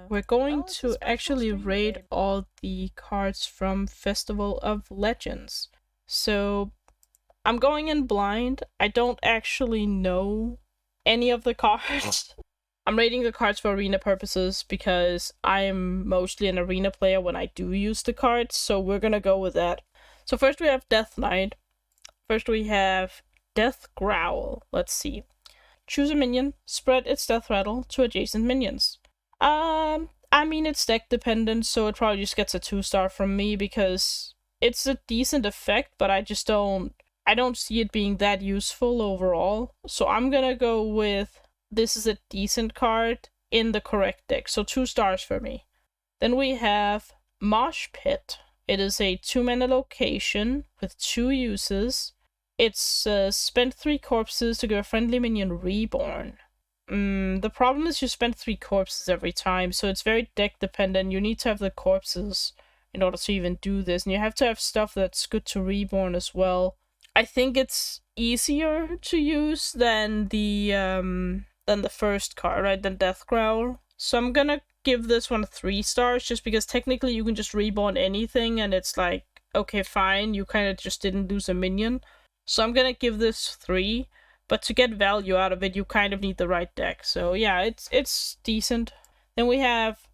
we're going to actually raid all the cards from Festival of Legends. So I'm going in blind. I don't actually know any of the cards. I'm raiding the cards for arena purposes because I'm mostly an arena player when I do use the cards, so we're gonna go with that. So first we have Death Knight. First we have Death Growl. Let's see. Choose a minion, spread its death rattle to adjacent minions. I mean, it's deck dependent, so it probably just gets a 2-star from me because it's a decent effect, but I don't see it being that useful overall. So I'm gonna go with this is a decent card in the correct deck, so 2 stars for me. Then we have Mosh Pit. It is a 2-mana location with 2 uses. It's spend 3 corpses to give a friendly minion reborn. The problem is you spend 3 corpses every time, so it's very deck dependent. You need to have the corpses in order to even do this, and you have to have stuff that's good to reborn as well. I think it's easier to use than the first card, right? Than Death Growl. So I'm gonna give this one 3 stars, just because technically you can just reborn anything, and it's like, okay, fine, you kind of just didn't lose a minion. So I'm gonna give this 3, but to get value out of it, you kind of need the right deck. So yeah, it's decent. Then we have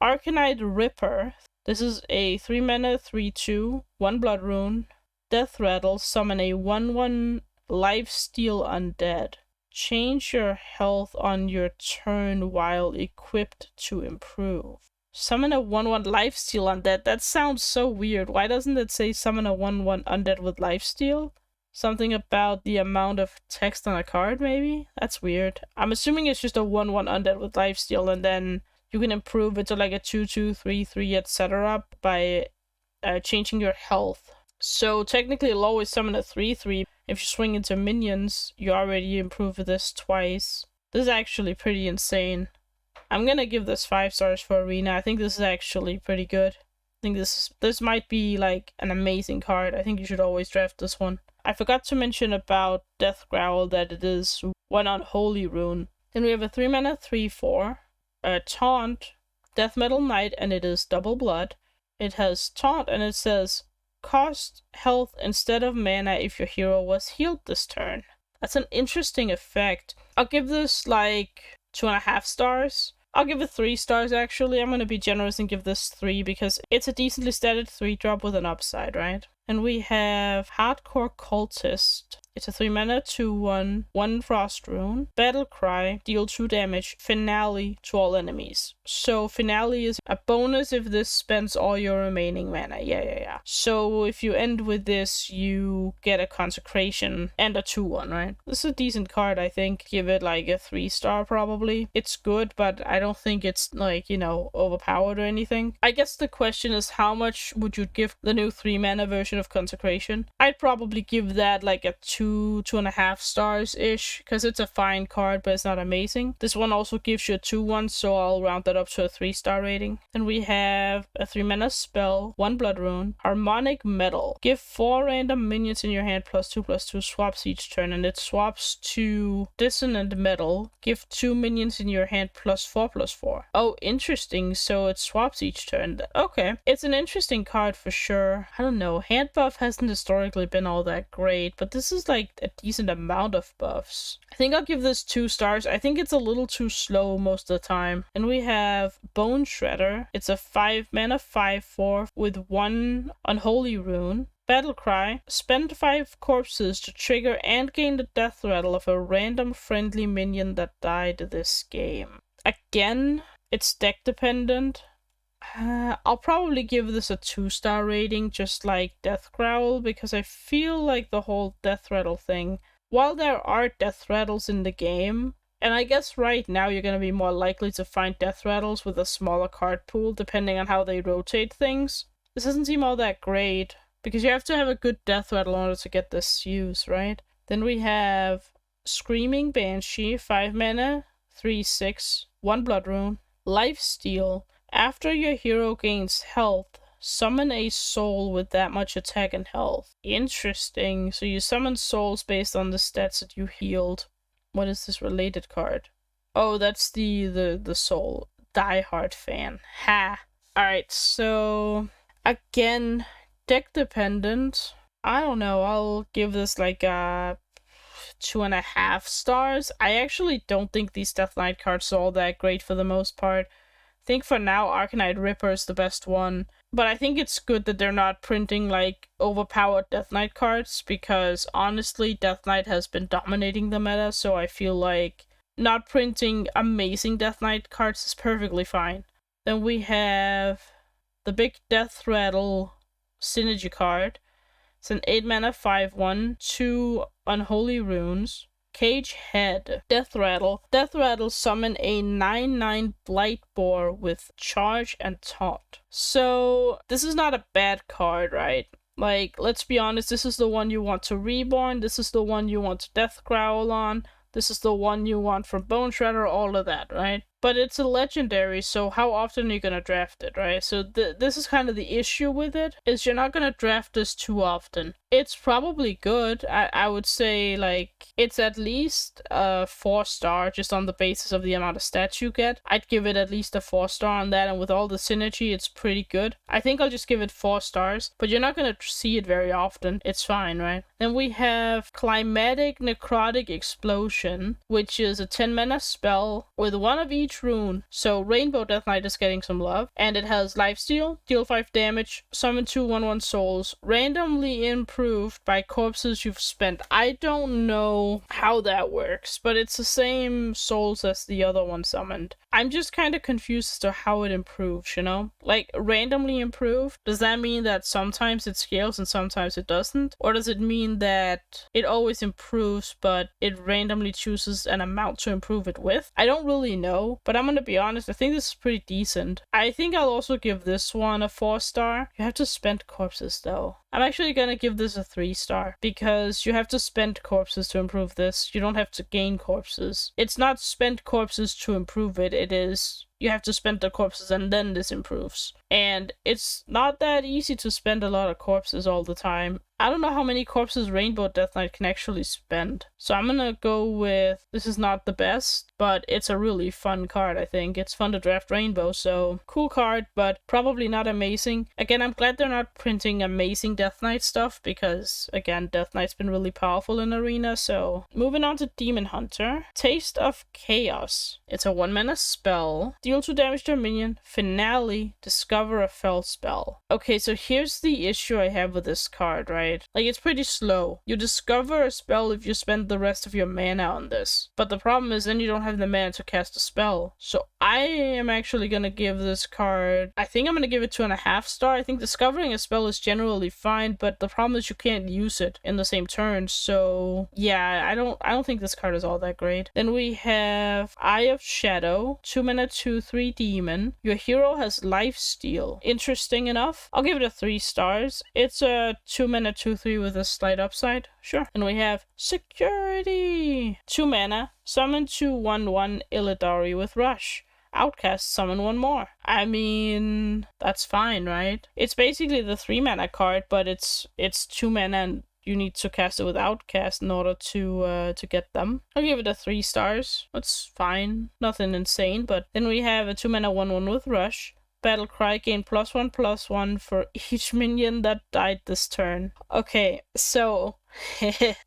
Arcanite Ripper. This is a 3-mana, 3/2, 1 blood rune. Death Rattle, summon a 1/1 lifesteal undead. Change your health on your turn while equipped to improve. Summon a 1/1 lifesteal undead. That sounds so weird. Why doesn't it say summon a 1/1 undead with lifesteal? Something about the amount of text on a card, maybe? That's weird. I'm assuming it's just a 1/1 undead with lifesteal, and then you can improve it to like a 2/2, 3/3, etc. by changing your health. So technically it'll always summon a 3/3. If you swing into minions, you already improve this twice. This is actually pretty insane. I'm gonna give this 5 stars for arena. I think this is actually pretty good. I think this might be like an amazing card. I think you should always draft this one. I forgot to mention about Death Growl that it is 1 Unholy Rune. Then we have a 3-mana 3/4, a Taunt, Death Metal Knight, and it is double blood. It has Taunt, and it says, cost health instead of mana if your hero was healed this turn. That's an interesting effect. I'll give this like 2.5 stars. I'll give it 3 stars actually. I'm gonna be generous and give this 3 because it's a decently statted 3-drop with an upside, right? And we have Hardcore Cultist. It's a 3-mana 2/1, 1 Frost Rune. Battle Cry, deal 2 damage. Finale to all enemies. So Finale is a bonus if this spends all your remaining mana. Yeah. So if you end with this, you get a Consecration and a 2/1, right? This is a decent card, I think. Give it like a 3-star probably. It's good, but I don't think it's like, overpowered or anything. I guess the question is, how much would you give the new 3-mana version of Consecration? I'd probably give that like a 2.5 stars-ish, because it's a fine card, but it's not amazing. This one also gives you a 2/1, so I'll round that up to a 3-star rating. Then we have a 3-mana spell, 1 blood rune, Harmonic Metal. Give 4 random minions in your hand +2/+2 swaps each turn, and it swaps to Dissonant Metal. Give 2 minions in your hand +4/+4. Oh, interesting, so it swaps each turn. Okay, it's an interesting card for sure. I don't know, hand buff hasn't historically been all that great, but this is like a decent amount of buffs. I think I'll give this 2 stars. I think it's a little too slow most of the time. And we have Bone Shredder. It's a 5-mana 5/4 with 1 Unholy Rune. Battle Cry. Spend 5 corpses to trigger and gain the death rattle of a random friendly minion that died this game. Again, it's deck dependent. I'll probably give this a 2-star rating, just like Death Growl, because I feel like the whole Death Rattle thing, while there are Death Rattles in the game, and I guess right now you're going to be more likely to find Death Rattles with a smaller card pool, depending on how they rotate things, this doesn't seem all that great, because you have to have a good Death Rattle in order to get this use, right? Then we have Screaming Banshee, 5-mana, 3/6, 1 blood rune, Lifesteal. After your hero gains health, summon a soul with that much attack and health. Interesting. So you summon souls based on the stats that you healed. What is this related card? Oh, that's the soul. diehard fan. Ha. Alright, so again, deck dependent. I don't know, I'll give this like a 2.5 stars. I actually don't think these Death Knight cards are all that great for the most part. I think for now Arcanite Ripper is the best one. But I think it's good that they're not printing like overpowered Death Knight cards, because honestly Death Knight has been dominating the meta, so I feel like not printing amazing Death Knight cards is perfectly fine. Then we have the big Death Throttle synergy card. It's an 8 mana 5/1, 2 Unholy Runes. Cage Head. Death Rattle. Death Rattle summon a 9/9 Blight Boar with charge and taunt. So, this is not a bad card, right? Like, let's be honest, this is the one you want to Reborn, this is the one you want to Death Growl on, this is the one you want from Bone Shredder, all of that, right? But it's a legendary, so how often are you gonna draft it, right? So this is kind of the issue with it, is you're not gonna draft this too often. It's probably good. I would say, like, it's at least a 4-star just on the basis of the amount of stats you get. I'd give it at least a 4-star on that, and with all the synergy, it's pretty good. I think I'll just give it 4 stars, but you're not gonna see it very often. It's fine, right? Then we have Climatic Necrotic Explosion, which is a 10 mana spell with one of each rune. So Rainbow Death Knight is getting some love, and it has lifesteal, deal 5 damage, summon 2 1/1 souls, randomly improved by corpses you've spent. I don't know how that works, but it's the same souls as the other one summoned. I'm just kind of confused as to how it improves, you know? Like, randomly improved? Does that mean that sometimes it scales and sometimes it doesn't? Or does it mean that it always improves, but it randomly chooses an amount to improve it with? I don't really know, but I'm gonna be honest, I think this is pretty decent. I think I'll also give this one a 4-star. You have to spend corpses, though. I'm actually gonna give this a 3-star, because you have to spend corpses to improve this. You don't have to gain corpses. It's not spend corpses to improve it, it is you have to spend the corpses and then this improves. And it's not that easy to spend a lot of corpses all the time. I don't know how many corpses Rainbow Death Knight can actually spend. So I'm gonna go with, this is not the best, but it's a really fun card, I think. It's fun to draft Rainbow, so cool card, but probably not amazing. Again, I'm glad they're not printing amazing Death Knight stuff, because, again, Death Knight's been really powerful in Arena, so... Moving on to Demon Hunter. Taste of Chaos. It's a 1-mana spell. Deal 2 damage to a minion. Finale. Discover a fell spell. Okay, so here's the issue I have with this card, right? Like, it's pretty slow. You discover a spell if you spend the rest of your mana on this. But the problem is then you don't have the mana to cast a spell. So I am actually gonna give this card... I think I'm gonna give it 2.5 star. I think discovering a spell is generally fine, but the problem is you can't use it in the same turn. So yeah, I don't think this card is all that great. Then we have Eye of Shadow. 2 mana 2/3 demon. Your hero has lifesteal. Interesting enough. I'll give it a 3 stars. It's a 2 mana 2/3 with a slight upside. Sure. And we have Security. 2 mana. Summon 2 1/1 Illidari with Rush. Outcast, summon 1 more. I mean, that's fine, right? It's basically the 3 mana card, but it's 2 mana and you need to cast it with Outcast in order to get them. I'll give it a 3 stars. That's fine. Nothing insane, but then we have a 2 mana 1/1 with Rush. Battle Cry, gain +1/+1 for each minion that died this turn. Okay, so...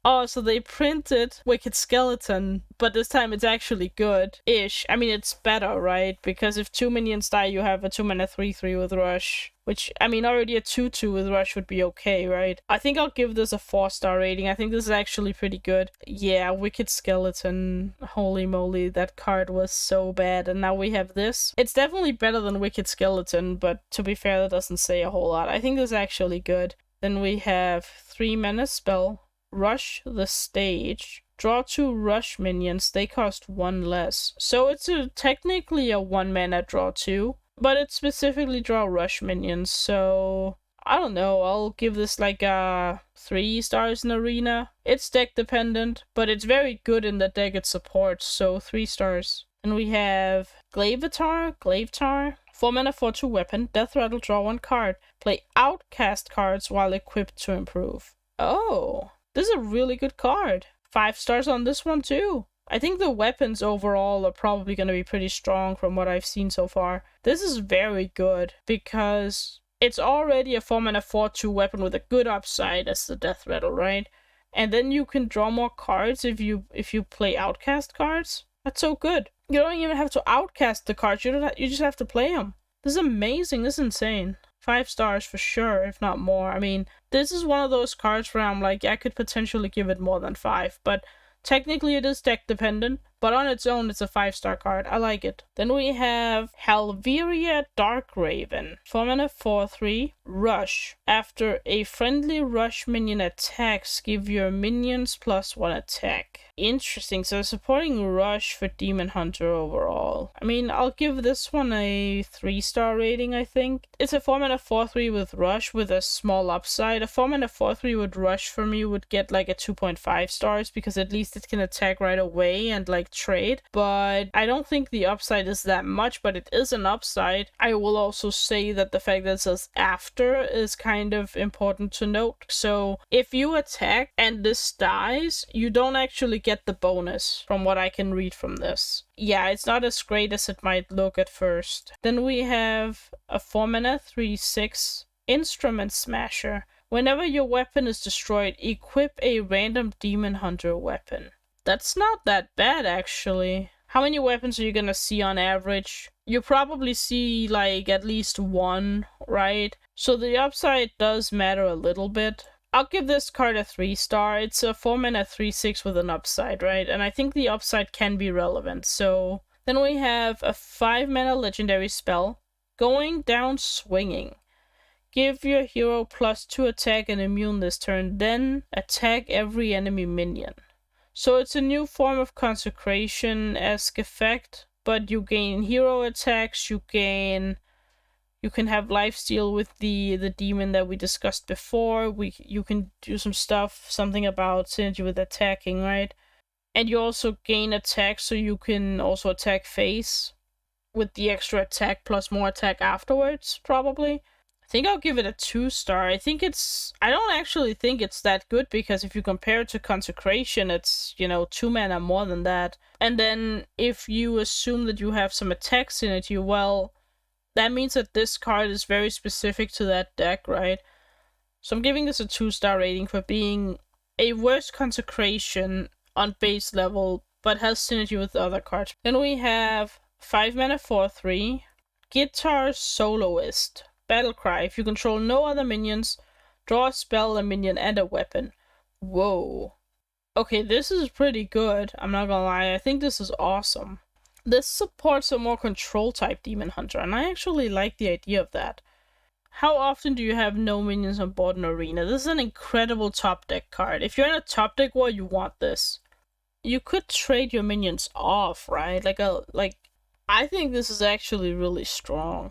oh, so they printed Wicked Skeleton, but this time it's actually good-ish. I mean, it's better, right? Because if 2 minions die, you have a 2 mana 3/3 with Rush. Which, I mean, already a 2/2 with Rush would be okay, right? I think I'll give this a 4-star rating. I think this is actually pretty good. Yeah, Wicked Skeleton. Holy moly, that card was so bad. And now we have this. It's definitely better than Wicked Skeleton, but to be fair, that doesn't say a whole lot. I think this is actually good. Then we have 3 mana spell. Rush the Stage. Draw 2 Rush minions. They cost 1 less. So it's technically a 1 mana draw 2. But it specifically draw Rush minions, so... I don't know, I'll give this like a 3 stars in Arena. It's deck dependent, but it's very good in the deck it supports, so 3 stars. And we have Glaivetar. 4 mana 4/2 weapon, Death Rattle, draw 1 card. Play Outcast cards while equipped to improve. Oh, this is a really good card. 5 stars on this one too. I think the weapons overall are probably going to be pretty strong from what I've seen so far. This is very good because it's already a 4-mana 4/2 weapon with a good upside as the Death Rattle, right? And then you can draw more cards if you play outcast cards. That's so good. You don't even have to outcast the cards. You just have to play them. This is amazing. This is insane. 5 stars for sure, if not more. I mean, this is one of those cards where I'm like, I could potentially give it more than 5, but technically it is deck dependent, but on its own it's a 5-star card. I like it. Then we have Halveria Darkraven. 4-mana 4/3, Rush. After a friendly Rush minion attacks, give your minions +1 attack. Interesting, so supporting Rush for Demon Hunter overall. I mean, I'll give this one a 3-star rating, I think. It's a 4-mana 4/3 with Rush with a small upside. A 4-mana 4/3 with Rush for me would get like a 2.5 stars because at least it can attack right away and like trade. But I don't think the upside is that much, but it is an upside. I will also say that the fact that it says after is kind of important to note. So if you attack and this dies, you don't actually get the bonus from what I can read from this. Yeah, it's not as great as it might look at first. Then we have a 4-mana 3/6 Instrument Smasher. Whenever your weapon is destroyed, equip a random Demon Hunter weapon. That's not that bad, actually. How many weapons are you gonna see on average? You probably see like at least one, right? So the upside does matter a little bit. I'll give this card a 3-star. It's a 4-mana 3/6 with an upside, right? And I think the upside can be relevant. So then we have a 5-mana legendary spell, Going Down Swinging. Give your hero +2 attack and immune this turn, then attack every enemy minion. So it's a new form of Consecration-esque effect, but you gain hero attacks, you can have lifesteal with the demon that we discussed before. You can do some stuff, something about synergy with attacking, right? And you also gain attack, so you can also attack face with the extra attack plus more attack afterwards, probably. I think I'll give it a 2-star. I don't actually think it's that good because if you compare it to Consecration, it's, 2 mana more than that. And then if you assume that you have some attack synergy, well, that means that this card is very specific to that deck, right? So I'm giving this a 2-star rating for being a worse Consecration on base level, but has synergy with the other cards. Then we have 5-mana 4/3, Guitar Soloist. Battlecry. If you control no other minions, draw a spell, a minion, and a weapon. Whoa. Okay, this is pretty good. I'm not gonna lie. I think this is awesome. This supports a more control-type Demon Hunter, and I actually like the idea of that. How often do you have no minions on board an arena? This is an incredible top deck card. If you're in a top deck war, you want this. You could trade your minions off, right? I think this is actually really strong.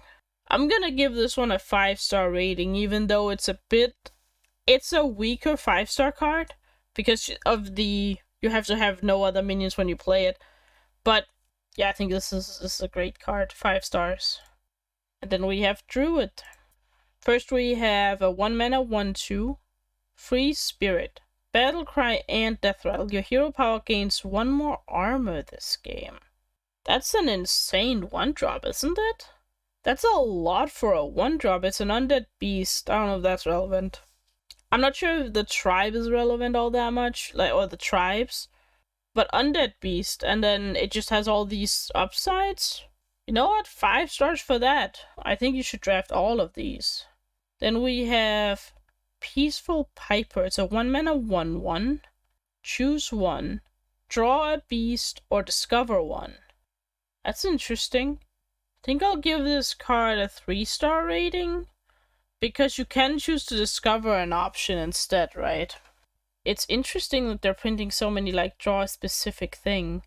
I'm gonna give this one a 5-star rating, even though it's a weaker 5-star card, because you have to have no other minions when you play it. But yeah, I think this is a great card, 5 stars. And then we have Druid. First we have a 1-mana 1/2, Free Spirit. Battlecry and Death Rattle. Your hero power gains 1 more armor this game. That's an insane 1-drop, isn't it? That's a lot for a 1-drop. It's an undead beast. I don't know if that's relevant. I'm not sure if the tribe is relevant all that much, or the tribes. But undead beast, and then it just has all these upsides. You know what? 5 stars for that. I think you should draft all of these. Then we have Peaceful Piper. It's a 1-mana 1/1. Choose one. Draw a beast or discover one. That's interesting. I think I'll give this card a 3-star rating, because you can choose to discover an option instead, right? It's interesting that they're printing so many, draw a specific thing.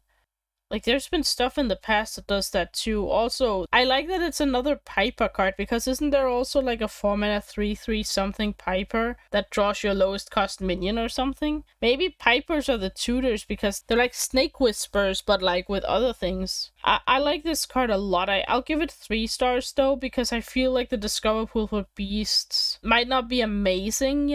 There's been stuff in the past that does that too. Also, I like that it's another Piper card, because isn't there also a 4-mana 3/3 something Piper that draws your lowest cost minion or something? Maybe Pipers are the tutors because they're like Snake Whispers, but with other things. I like this card a lot. I'll give it 3 stars though, because I feel like the discover pool for beasts might not be amazing,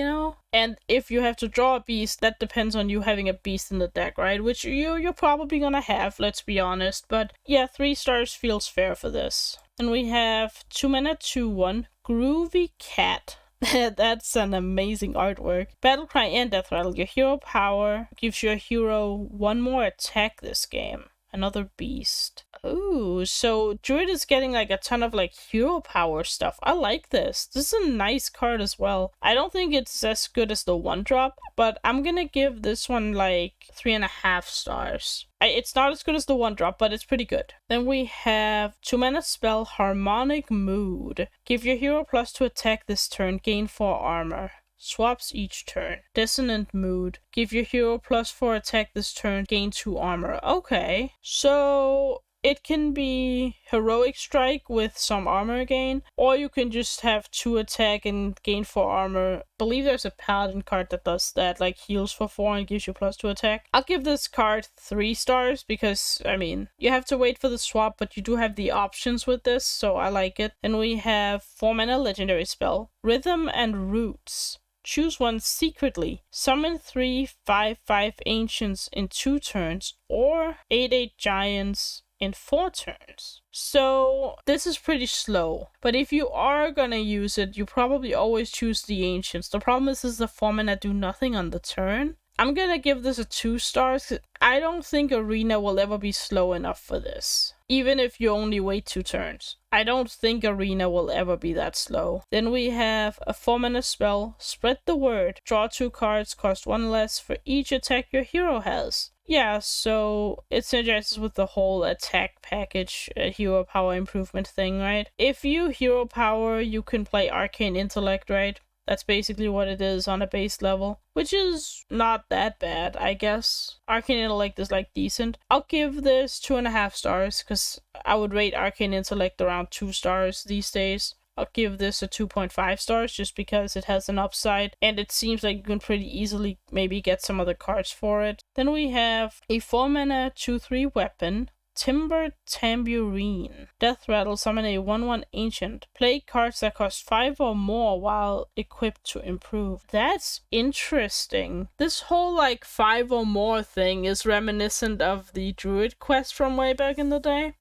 And if you have to draw a beast, that depends on you having a beast in the deck, right? Which you're probably gonna have, let's be honest. But yeah, 3 stars feels fair for this. And we have 2 mana, 2/1, Groovy Cat. That's an amazing artwork. Battlecry and Death Rattle. Your hero power gives your hero 1 more attack this game. Another beast. Ooh, so Druid is getting like a ton of like hero power stuff. I like this. This is a nice card as well. I don't think it's as good as the 1-drop, but I'm gonna give this one like 3.5 stars. It's not as good as the 1-drop, but it's pretty good. Then we have 2 mana spell Harmonic Mood. Give your hero +2 attack this turn, gain 4 armor. Swaps each turn. Dissonant Mood. Give your hero +4 attack this turn, gain 2 armor. Okay, so it can be Heroic Strike with some armor gain, or you can just have 2 attack and gain 4 armor. I believe there's a Paladin card that does that, like heals for 4 and gives you +2 attack. I'll give this card 3 stars because, I mean, you have to wait for the swap, but you do have the options with this, so I like it. Then we have 4 mana legendary spell, Rhythm and Roots. Choose one secretly. Summon 3 5/5 ancients in 2 turns, or 8/8 giants in 4 turns. So this is pretty slow, but if you are gonna use it, you probably always choose the ancients. The problem is the 4 mana do nothing on the turn. I'm gonna give this a 2 stars. I don't think Arena will ever be slow enough for this. Even if you only wait 2 turns. I don't think Arena will ever be that slow. Then we have a 4 mana spell, Spread the Word. Draw 2 cards, cost 1 less for each attack your hero has. Yeah, so it synergizes with the whole attack package, hero power improvement thing, right? If you hero power, you can play Arcane Intellect, right? That's basically what it is on a base level, which is not that bad, I guess. Arcane Intellect is like decent. I'll give this 2.5 stars because I would rate Arcane Intellect around 2 stars these days. I'll give this a 2.5 stars just because it has an upside and it seems like you can pretty easily maybe get some other cards for it. Then we have a 4 mana 2/3 weapon, Timber Tambourine. Death Rattle, summon a 1/1 ancient. Play cards that cost 5 or more while equipped to improve. That's interesting. This whole like 5 or more thing is reminiscent of the Druid quest from way back in the day.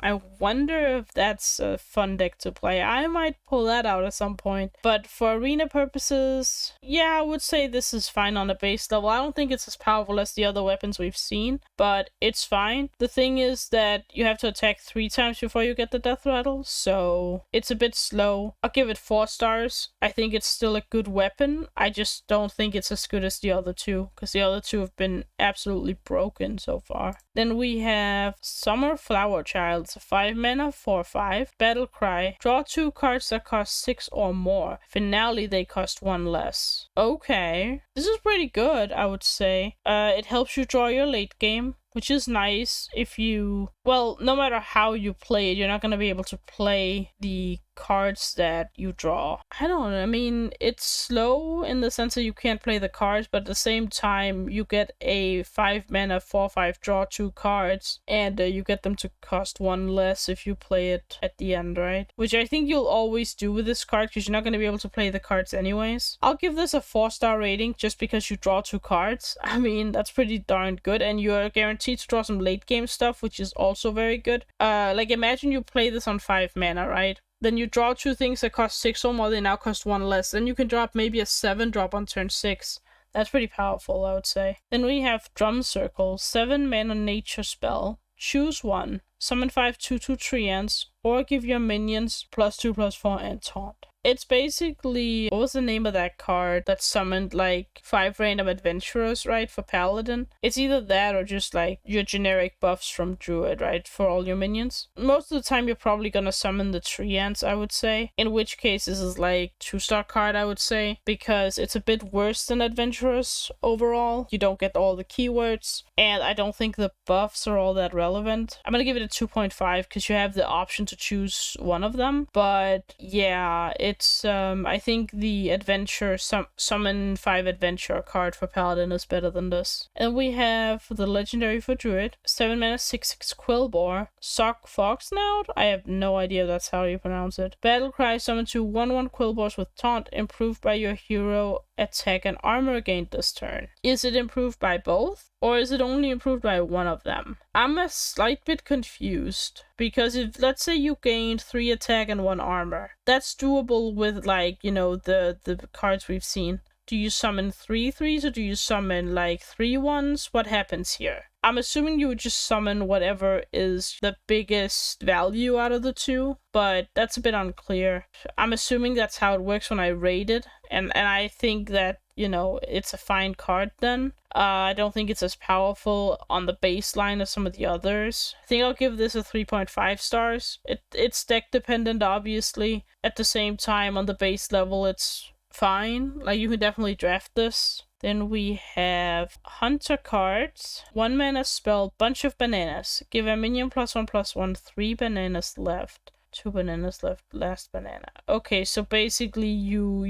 I wonder if that's a fun deck to play. I might pull that out at some point. But for arena purposes, yeah, I would say this is fine on a base level. I don't think it's as powerful as the other weapons we've seen, but it's fine. The thing is that you have to attack 3 times before you get the Death Rattle, so it's a bit slow. I'll give it 4 stars. I think it's still a good weapon. I just don't think it's as good as the other 2, because the other 2 have been absolutely broken so far. Then we have Summer Flower Child. It's a 5 mana 4/5. Battle Cry. Draw 2 cards that cost 6 or more. Finale, they cost 1 less. Okay. This is pretty good, I would say. It helps you draw your late game, which is nice if you... Well, no matter how you play it, you're not going to be able to play the cards that you draw. I don't know. I mean, it's slow in the sense that you can't play the cards, but at the same time, you get a 5 mana 4/5 draw 2 cards, and you get them to cost 1 less if you play it at the end, right? Which I think you'll always do with this card, because you're not going to be able to play the cards anyways. I'll give this a 4-star rating just because you draw 2 cards. I mean, that's pretty darn good, and you're guaranteed to draw some late game stuff, which is also very good. Like, imagine you play this on 5 mana, right? Then you draw 2 things that cost 6 or more, they now cost 1 less. Then you can drop maybe a 7-drop on turn 6. That's pretty powerful, I would say. Then we have Drum Circle, 7 mana nature spell. Choose one. Summon 5 2/2 treants, or give your minions +2/+4 and taunt. It's basically, what was the name of that card that summoned like 5 random adventurers, right, for Paladin? It's either that or just like your generic buffs from Druid, right, for all your minions. Most of the time you're probably gonna summon the treants, I would say, in which case this is like 2-star card, I would say, because it's a bit worse than adventurers overall. You don't get all the keywords, and I don't think the buffs are all that relevant. I'm gonna give it a 2.5 because you have the option to choose one of them, but yeah, it's I think the adventure summon 5 adventure card for Paladin is better than this. And we have the legendary for Druid, 7 mana 6/6 Quillbore, Sock Foxsnout. I have no idea if that's how you pronounce it. Battle Cry, summon 2 1/1 Quillbores with taunt, improved by your hero attack and armor gained this turn. Is it improved by both? Or is it only improved by one of them? I'm a slight bit confused. Because if, let's say you gained 3 attack and 1 armor, that's doable with, like, you know, the cards we've seen. Do you summon 3 3s or do you summon, like, 3 1s? What happens here? I'm assuming you would just summon whatever is the biggest value out of the two, but that's a bit unclear. I'm assuming that's how it works when I raid it, and I think that, you know, it's a fine card then. I don't think it's as powerful on the baseline as some of the others. I think I'll give this a 3.5 stars. It's deck dependent, obviously. At the same time, on the base level, it's fine. Like, you can definitely draft this. Then we have Hunter cards. 1 mana spell, Bunch of Bananas. Give a minion +1/+1, 3 bananas left. 2 bananas left, last banana. Okay, so basically you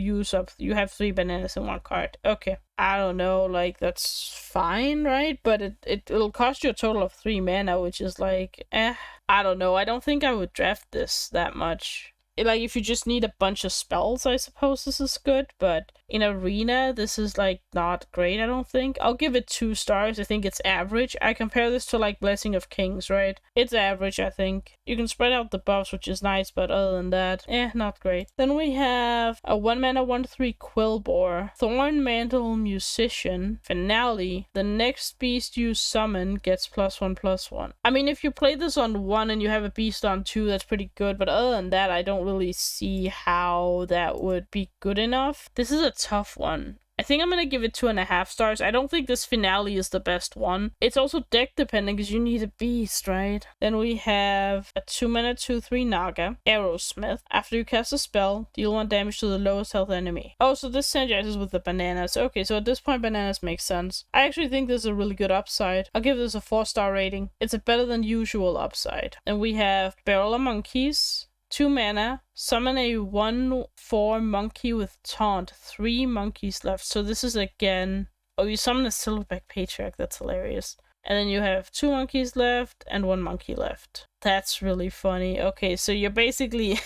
have 3 bananas in 1 card. Okay. I don't know, like, that's fine, right? But it'll cost you a total of 3 mana, which is like, I don't know. I don't think I would draft this that much. Like, if you just need a bunch of spells, I suppose this is good, but in Arena, this is, like, not great, I don't think. I'll give it 2 stars. I think it's average. I compare this to, like, Blessing of Kings, right? It's average, I think. You can spread out the buffs, which is nice, but other than that, not great. Then we have a 1 mana 1/3 Quillbore, Thorn Mantle Musician, Finale. The next beast you summon gets +1/+1. I mean, if you play this on 1 and you have a beast on 2, that's pretty good, but other than that, I don't really see how that would be good enough. This is a tough one. I think I'm gonna give it 2.5 stars. I don't think this finale is the best one. It's also deck dependent because you need a beast, right? Then we have a 2 mana 2/3 Naga, Arrowsmith. After you cast a spell, deal 1 damage to the lowest health enemy. Oh, so this synergizes with the bananas. Okay, so at this point, bananas make sense. I actually think this is a really good upside. I'll give this a 4-star rating. It's a better than usual upside. Then we have Barrel of Monkeys. 2 mana, summon a 1/4 monkey with taunt. 3 monkeys left. So this is again... Oh, you summon a Silverback Patriarch. That's hilarious. And then you have 2 monkeys left and 1 monkey left. That's really funny. Okay, so you're basically...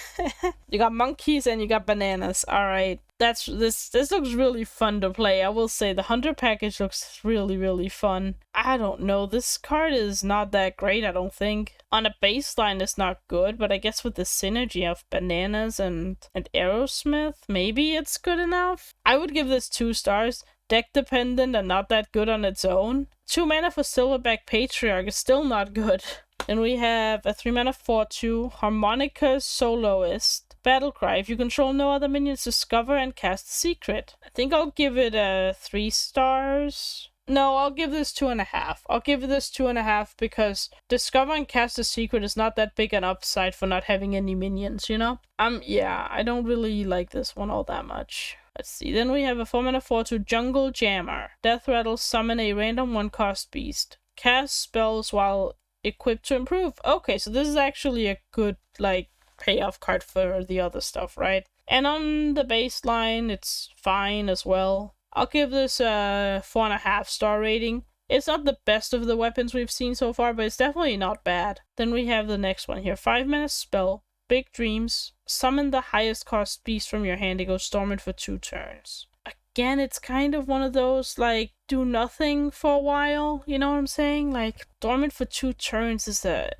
you got monkeys and you got bananas. Alright. This looks really fun to play. I will say the Hunter package looks really, really fun. I don't know. This card is not that great, I don't think. On a baseline, it's not good, but I guess with the synergy of bananas and Arrowsmith, maybe it's good enough. I would give this 2 stars. Deck dependent and not that good on its own. 2 mana for Silverback Patriarch is still not good. Then we have a 3 mana 4/2 Harmonica Soloist. Battlecry. If you control no other minions, discover and cast a secret. I think I'll give it a 3 stars. No, I'll give this 2.5. I'll give this 2.5 because discover and cast a secret is not that big an upside for not having any minions, you know? Yeah, I don't really like this one all that much. Let's see. Then we have a 4 mana 4/2 Jungle Jammer. Death Rattle, summon a random 1-cost beast. Cast spells while equipped to improve. Okay, so this is actually a good, like, payoff card for the other stuff, right? And on the baseline, it's fine as well. I'll give this a 4.5 star rating. It's not the best of the weapons we've seen so far, but it's definitely not bad. Then we have the next one here. 5 mana spell. Big Dreams. Summon the highest cost beast from your hand. It goes dormant for 2 turns. Again, it's kind of one of those, like, do nothing for a while. You know what I'm saying? Like, dormant for 2 turns is a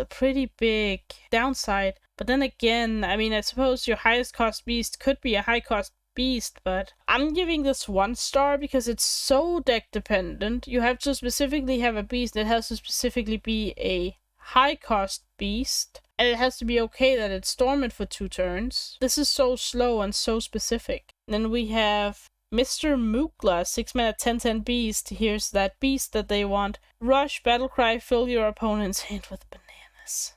pretty big downside. But then again, I mean, I suppose your highest cost beast could be a high cost beast, but I'm giving this 1 star because it's so deck dependent. You have to specifically have a beast that has to specifically be a high cost beast, and it has to be okay that it's dormant for 2 turns. This is so slow and so specific. Then we have Mr. Mookla, 6 mana 10/10 beast. Here's that beast that they want. Rush, Battlecry, fill your opponent's hand with bananas.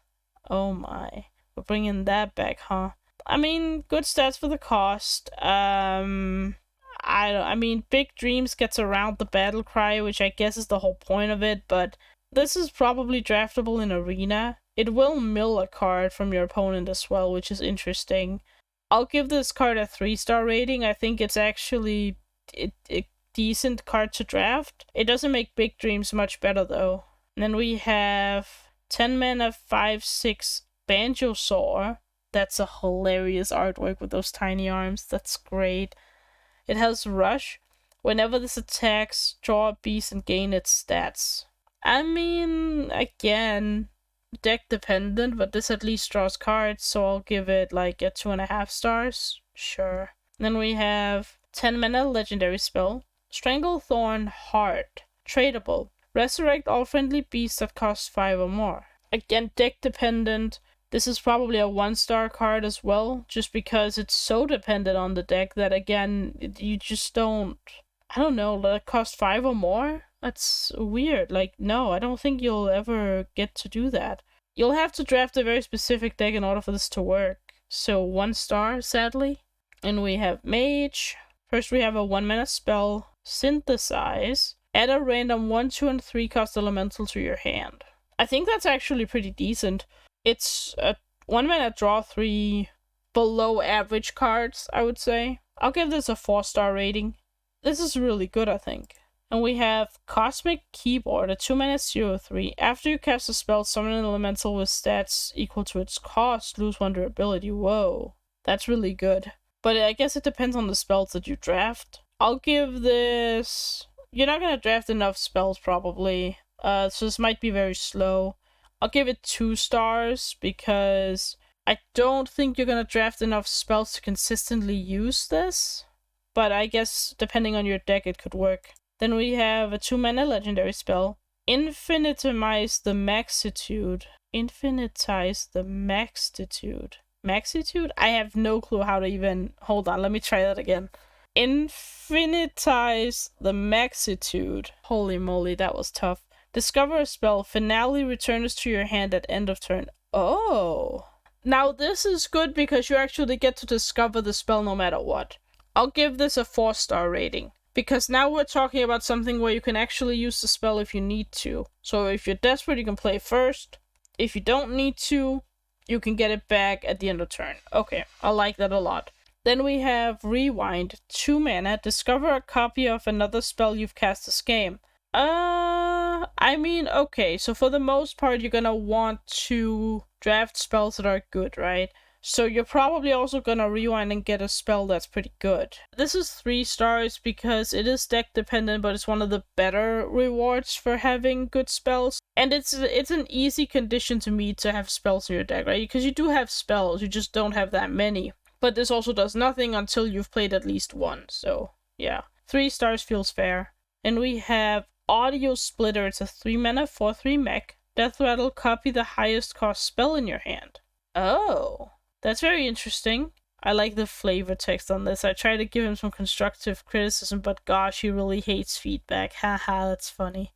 Oh my. We're bringing that back, huh? I mean, good stats for the cost. I mean, Big Dreams gets around the Battlecry, which I guess is the whole point of it, but this is probably draftable in Arena. It will mill a card from your opponent as well, which is interesting. I'll give this card a 3-star rating. I think it's actually a decent card to draft. It doesn't make Big Dreams much better, though. And then we have 10 mana 5/6 Banjosaur. That's a hilarious artwork with those tiny arms. That's great. It has Rush. Whenever this attacks, draw a beast and gain its stats. I mean, again, deck dependent, but this at least draws cards, so I'll give it like a 2.5 stars. Sure. Then we have 10 mana legendary spell. Stranglethorn Heart. Tradable. Resurrect all friendly beasts that cost 5 or more. Again, deck dependent. This is probably a 1-star card as well, just because it's so dependent on the deck that, again, you just don't... I don't know, that cost 5 or more? That's weird. Like, no, I don't think you'll ever get to do that. You'll have to draft a very specific deck in order for this to work. So 1 star, sadly. And we have Mage. First we have a 1-mana spell, Synthesize. Add a random 1, 2, and 3 cost elemental to your hand. I think that's actually pretty decent. It's a 1-mana draw 3 below average cards, I would say. I'll give this a 4-star rating. This is really good, I think. And we have Cosmic Keyboard, a 2-mana 0/3. After you cast a spell, summon an elemental with stats equal to its cost, lose 1 durability. Whoa, that's really good. But I guess it depends on the spells that you draft. I'll give this... You're not gonna draft enough spells, probably. So this might be very slow. I'll give it 2 stars, because I don't think you're gonna draft enough spells to consistently use this. But I guess, depending on your deck, it could work. Then we have a 2-mana legendary spell. Infinitimize the Maxitude. Infinitize the Maxitude. Maxitude? I have no clue how to even... Hold on, let me try that again. Infinitize the Maxitude. Holy moly, that was tough. Discover a spell. Finale returns to your hand at end of turn. Oh. Now this is good because you actually get to discover the spell no matter what. I'll give this a 4-star rating. Because now we're talking about something where you can actually use the spell if you need to. So if you're desperate, you can play first. If you don't need to, you can get it back at the end of turn. Okay, I like that a lot. Then we have Rewind. 2 mana. Discover a copy of another spell you've cast this game. I mean, okay, so for the most part, you're gonna want to draft spells that are good, right? So you're probably also gonna rewind and get a spell that's pretty good. This is 3 stars because it is deck dependent, but it's one of the better rewards for having good spells. And it's an easy condition to meet to have spells in your deck, right? Because you do have spells, you just don't have that many. But this also does nothing until you've played at least one, so yeah. 3 stars feels fair. And we have Audio Splitter. It's a 3-mana 4/3 mech. Death Rattle, copy the highest cost spell in your hand. Oh. That's very interesting. I like the flavor text on this. I try to give him some constructive criticism, but gosh, he really hates feedback. Haha, that's funny.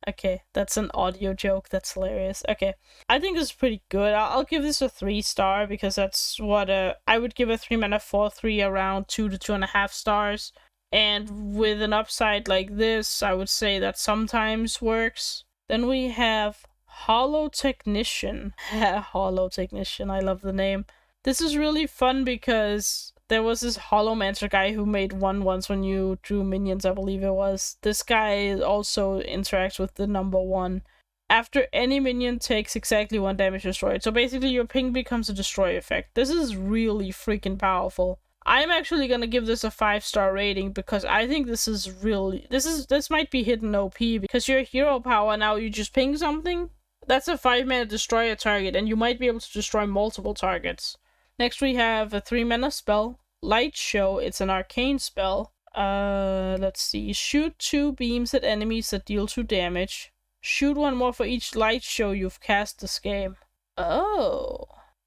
Okay, that's an audio joke. That's hilarious. Okay, I think this is pretty good. I'll give this a 3-star because that's what I would give a 3-mana 4/3 around 2 to 2.5 stars. And with an upside like this, I would say that sometimes works. Then we have Hollow Technician. Hollow Technician, I love the name. This is really fun because there was this Holomancer guy who made one once when you drew minions, I believe it was. This guy also interacts with the number 1. After any minion takes exactly 1 damage destroyed. So basically your ping becomes a destroy effect. This is really freaking powerful. I'm actually gonna give this a 5-star rating because I think this is really... This might be hidden OP because your hero power now, you just ping something. That's a 5-mana destroy a target and you might be able to destroy multiple targets. Next we have a 3-mana spell, Light Show. It's an arcane spell. Let's see. Shoot 2 beams at enemies that deal 2 damage. Shoot 1 more for each Light Show you've cast this game. Oh,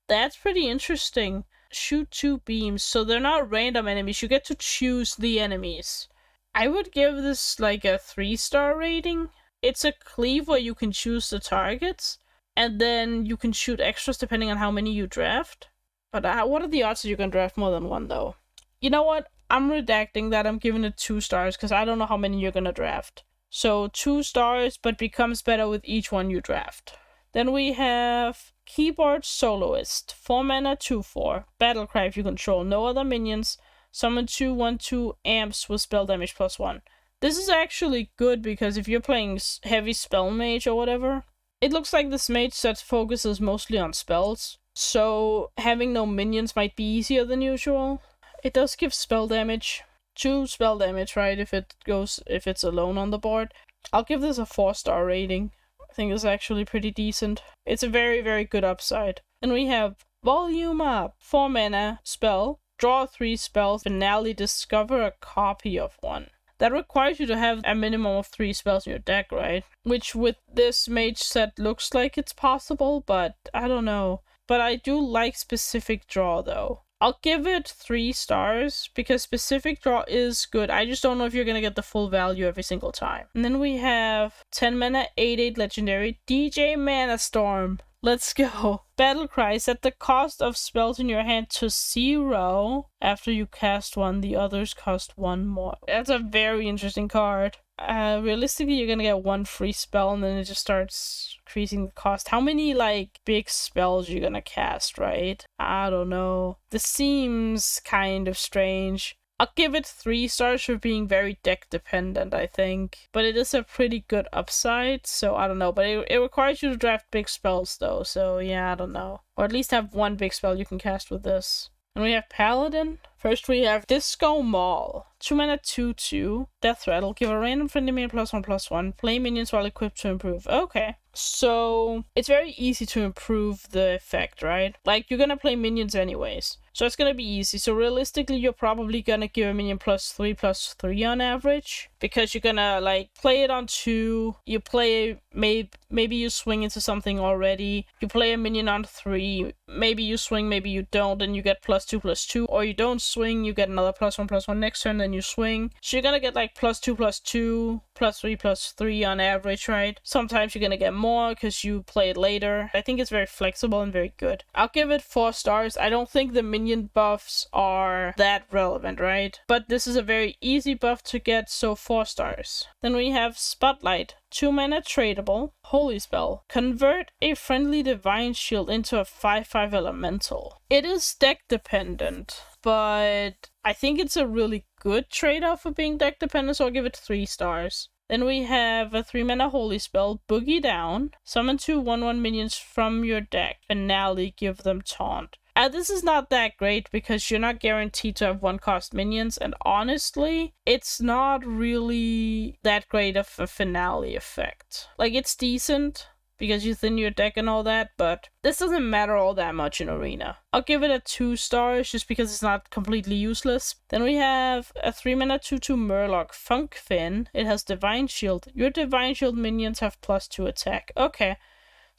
that's pretty interesting. Shoot 2 beams, so they're not random enemies. You get to choose the enemies. I would give this like a 3-star rating. It's a cleave where you can choose the targets, and then you can shoot extras depending on how many you draft. But what are the odds that you can draft more than 1, though? You know what? I'm redacting that. I'm giving it 2 stars, because I don't know how many you're gonna draft. So 2 stars, but becomes better with each one you draft. Then we have Keyboard Soloist. 4 mana, 2/4. Battlecry if you control no other minions. Summon 2 1/2 amps with spell damage +1. This is actually good, because if you're playing heavy spell mage or whatever, it looks like this mage set focuses mostly on spells. So having no minions might be easier than usual. It does give spell damage. 2 spell damage, right? If it's alone on the board. I'll give this a 4-star rating. I think it's actually pretty decent. It's a very, very good upside. Then we have Volume Up. 4 mana spell. Draw 3 spells. Finale, discover a copy of one. That requires you to have a minimum of 3 spells in your deck, right? Which with this mage set looks like it's possible, but I don't know. But I do like Specific Draw, though. I'll give it 3 stars, because Specific Draw is good. I just don't know if you're gonna get the full value every single time. And then we have 10 mana, 8/8 legendary, DJ Mana Storm. Let's go. Battle Cry. Set the cost of spells in your hand to 0. After you cast one, the others cost 1 more. That's a very interesting card. Realistically, you're gonna get 1 free spell, and then it just starts increasing the cost. How many, like, big spells you're gonna cast, right? I don't know. This seems kind of strange. I'll give it 3 stars for being very deck dependent, I think. But it is a pretty good upside, so I don't know. But it requires you to draft big spells, though, so yeah, I don't know. Or at least have 1 big spell you can cast with this. And we have Paladin. First we have Disco Maul. 2 mana, 2/2. Death Throttle. Give a random friendly minion +1/+1. Play minions while equipped to improve. Okay. So it's very easy to improve the effect, right? Like, you're gonna play minions anyways. So it's gonna be easy. So realistically, you're probably gonna give a minion +3/+3 on average. Because you're gonna, like, play it on 2. You play, maybe you swing into something already. You play a minion on 3. Maybe you swing, maybe you don't, and you get +2/+2. Or you don't swing, you get another +1/+1 next turn, then you swing. So you're gonna get like +2/+2, +3/+3 on average, right? Sometimes you're gonna get more because you play it later. I think it's very flexible and very good. I'll give it 4 stars. I don't think the minion buffs are that relevant, right? But this is a very easy buff to get, so 4 stars. Then we have Spotlight. 2 mana tradable. Holy Spell. Convert a friendly Divine Shield into a 5/5 elemental. It is deck dependent, but I think it's a really good trade-off for being deck dependent, so I'll give it 3 stars. Then we have a 3 mana Holy Spell. Boogie Down. Summon 2 1/1 minions from your deck. Finale, give them Taunt. This is not that great because you're not guaranteed to have 1-cost minions, and honestly, it's not really that great of a finale effect. Like, it's decent because you thin your deck and all that, but this doesn't matter all that much in Arena. I'll give it a 2 stars just because it's not completely useless. Then we have a 3 mana 2/2 Murloc. Funk Fin. It has Divine Shield. Your Divine Shield minions have +2 attack. Okay.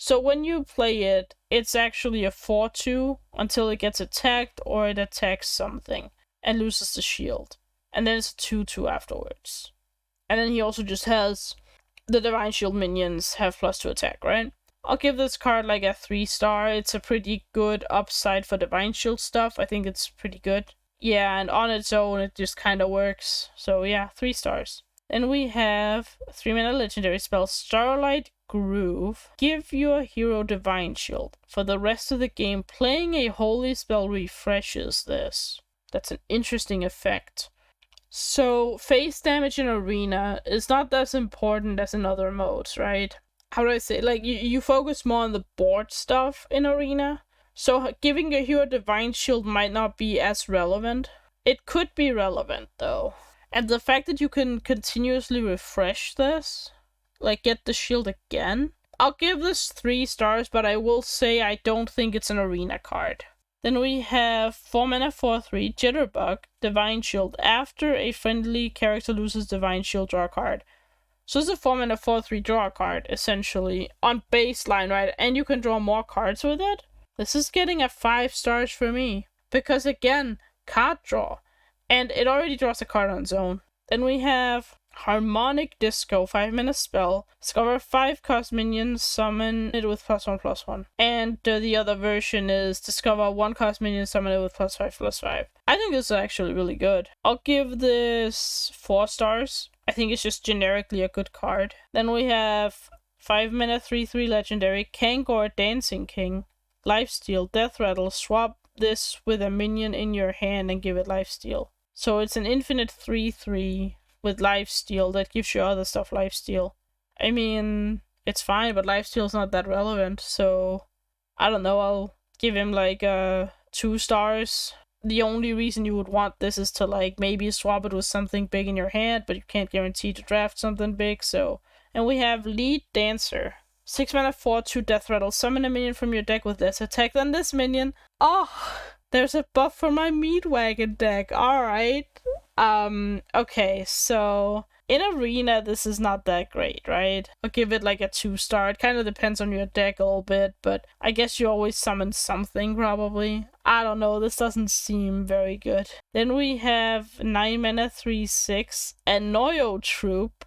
So when you play it, it's actually a 4/2 until it gets attacked or it attacks something and loses the shield. And then it's a 2/2 afterwards. And then he also just has the Divine Shield minions have +2 attack, right? I'll give this card like a 3 star. It's a pretty good upside for Divine Shield stuff. I think it's pretty good. Yeah, and on its own, it just kind of works. So yeah, 3 stars. Then we have 3 mana legendary spell, Starlight Groove. Give your hero Divine Shield. For the rest of the game, playing a Holy Spell refreshes this. That's an interesting effect. So, face damage in Arena is not as important as in other modes, right? How do I say? Like, you focus more on the board stuff in Arena. So, giving your hero Divine Shield might not be as relevant. It could be relevant, though. And the fact that you can continuously refresh this, like get the shield again, I'll give this 3 stars, but I will say I don't think it's an Arena card. Then we have 4 mana 4/3 Jitterbug, Divine Shield. After a friendly character loses Divine Shield, draw a card. So it's a 4 mana 4/3 draw a card, essentially, on baseline, right? And you can draw more cards with it. This is getting a 5 stars for me. Because again, card draw. And it already draws a card on its own. Then we have Harmonic Disco, 5 mana spell. Discover 5-cost minions, summon it with +1/+1. And the other version is discover 1-cost minion, summon it with +5/+5. I think this is actually really good. I'll give this 4 stars. I think it's just generically a good card. Then we have 5 mana 3/3 legendary, Kangor Dancing King. Lifesteal, Death Rattle. Swap this with a minion in your hand and give it lifesteal. So it's an infinite 3/3 with lifesteal that gives you other stuff lifesteal. I mean, it's fine, but lifesteal's not that relevant, so I don't know, I'll give him like 2 stars. the only reason you would want this is to like maybe swap it with something big in your hand, but you can't guarantee to draft something big, so. And we have Lead Dancer. 6 mana 4/2 Death Rattle. Summon a minion from your deck with less attack than this minion. Oh, there's a buff for my Meat Wagon deck. Alright. Okay, so in Arena, this is not that great, right? I'll give it like a 2-star. It kind of depends on your deck a little bit, but I guess you always summon something, probably. I don't know, this doesn't seem very good. Then we have 9 mana 3/6 and Noyo Troop.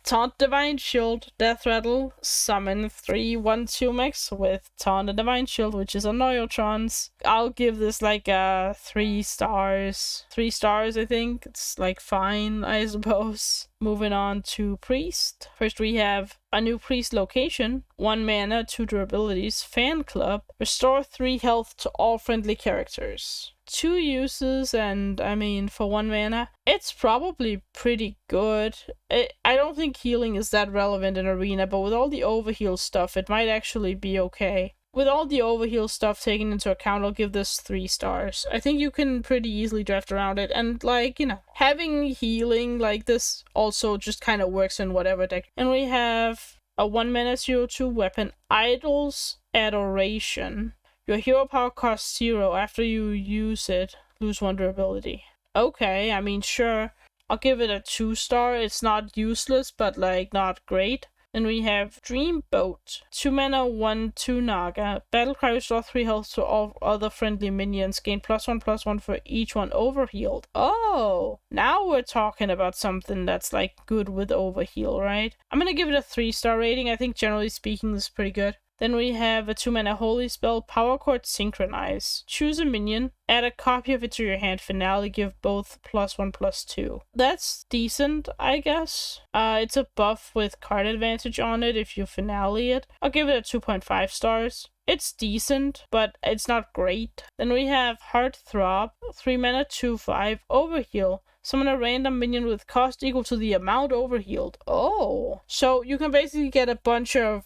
Taunt Divine Shield, Death Rattle, summon 3/1/2 mix with Taunt and Divine Shield, which is a Noyotrons. I'll give this like 3 stars. 3 stars, I think. It's like fine, I suppose. Moving on to Priest. First we have a new Priest location. 1 mana, 2 durabilities. Fan Club. Restore 3 health to all friendly characters. 2 uses, and I mean, for 1 mana, it's probably pretty good. I don't think healing is that relevant in Arena, but with all the overheal stuff, it might actually be okay. With all the overheal stuff taken into account, I'll give this 3 stars. I think you can pretty easily draft around it, and like, you know, having healing like this also just kind of works in whatever deck. And we have a 1 mana 0/2 weapon, Idol's Adoration. Your hero power costs 0. After you use it, lose 1 durability. Okay, I mean, sure. I'll give it a 2-star. It's not useless, but like not great. Then we have Dreamboat. 2 mana 1/2 Naga. Battlecry, restore 3 health to all other friendly minions. Gain +1/+1 for each one overhealed. Oh, now we're talking about something that's like good with overheal, right? I'm gonna give it a 3-star rating. I think generally speaking this is pretty good. Then we have a 2 mana Holy Spell, Power Chord Synchronize. Choose a minion, add a copy of it to your hand, finale, give both +1/+2. That's decent, I guess. It's a buff with card advantage on it if you finale it. I'll give it a 2.5 stars. It's decent, but it's not great. Then we have Heartthrob, 3 mana 2/5, Overheal. Summon a random minion with cost equal to the amount overhealed. Oh. So you can basically get a bunch of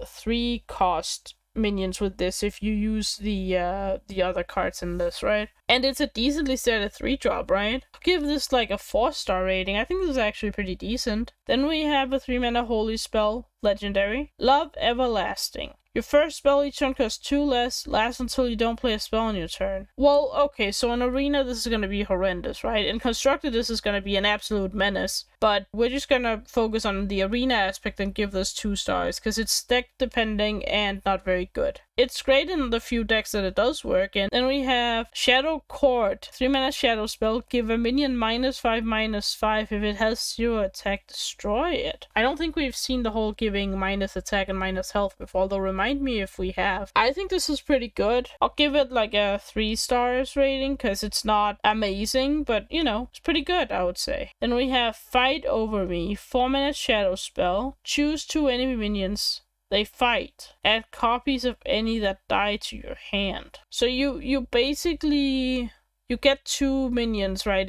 3 cost minions with this if you use the other cards in this, right? And it's a decently started 3-drop, right? I'll give this like a 4-star rating. I think this is actually pretty decent. Then we have a 3 mana Holy Spell, Legendary. Love Everlasting. Your first spell each turn costs 2 less, lasts until you don't play a spell on your turn. Well, okay, so in Arena this is gonna be horrendous, right? In Constructed this is gonna be an absolute menace, but we're just gonna focus on the Arena aspect and give this 2 stars, because it's deck depending and not very good. It's great in the few decks that it does work in. Then we have Shadow Court. 3 mana Shadow Spell. Give a minion -5/-5. If it has 0 attack, destroy it. I don't think we've seen the whole giving minus attack and minus health before, although remind me if we have. I think this is pretty good. I'll give it like a 3 stars rating, because it's not amazing, but you know, it's pretty good, I would say. Then we have Fight Over Me. 4 mana Shadow Spell. Choose 2 enemy minions. They fight. Add copies of any that die to your hand. So you basically, you get 2 minions, right?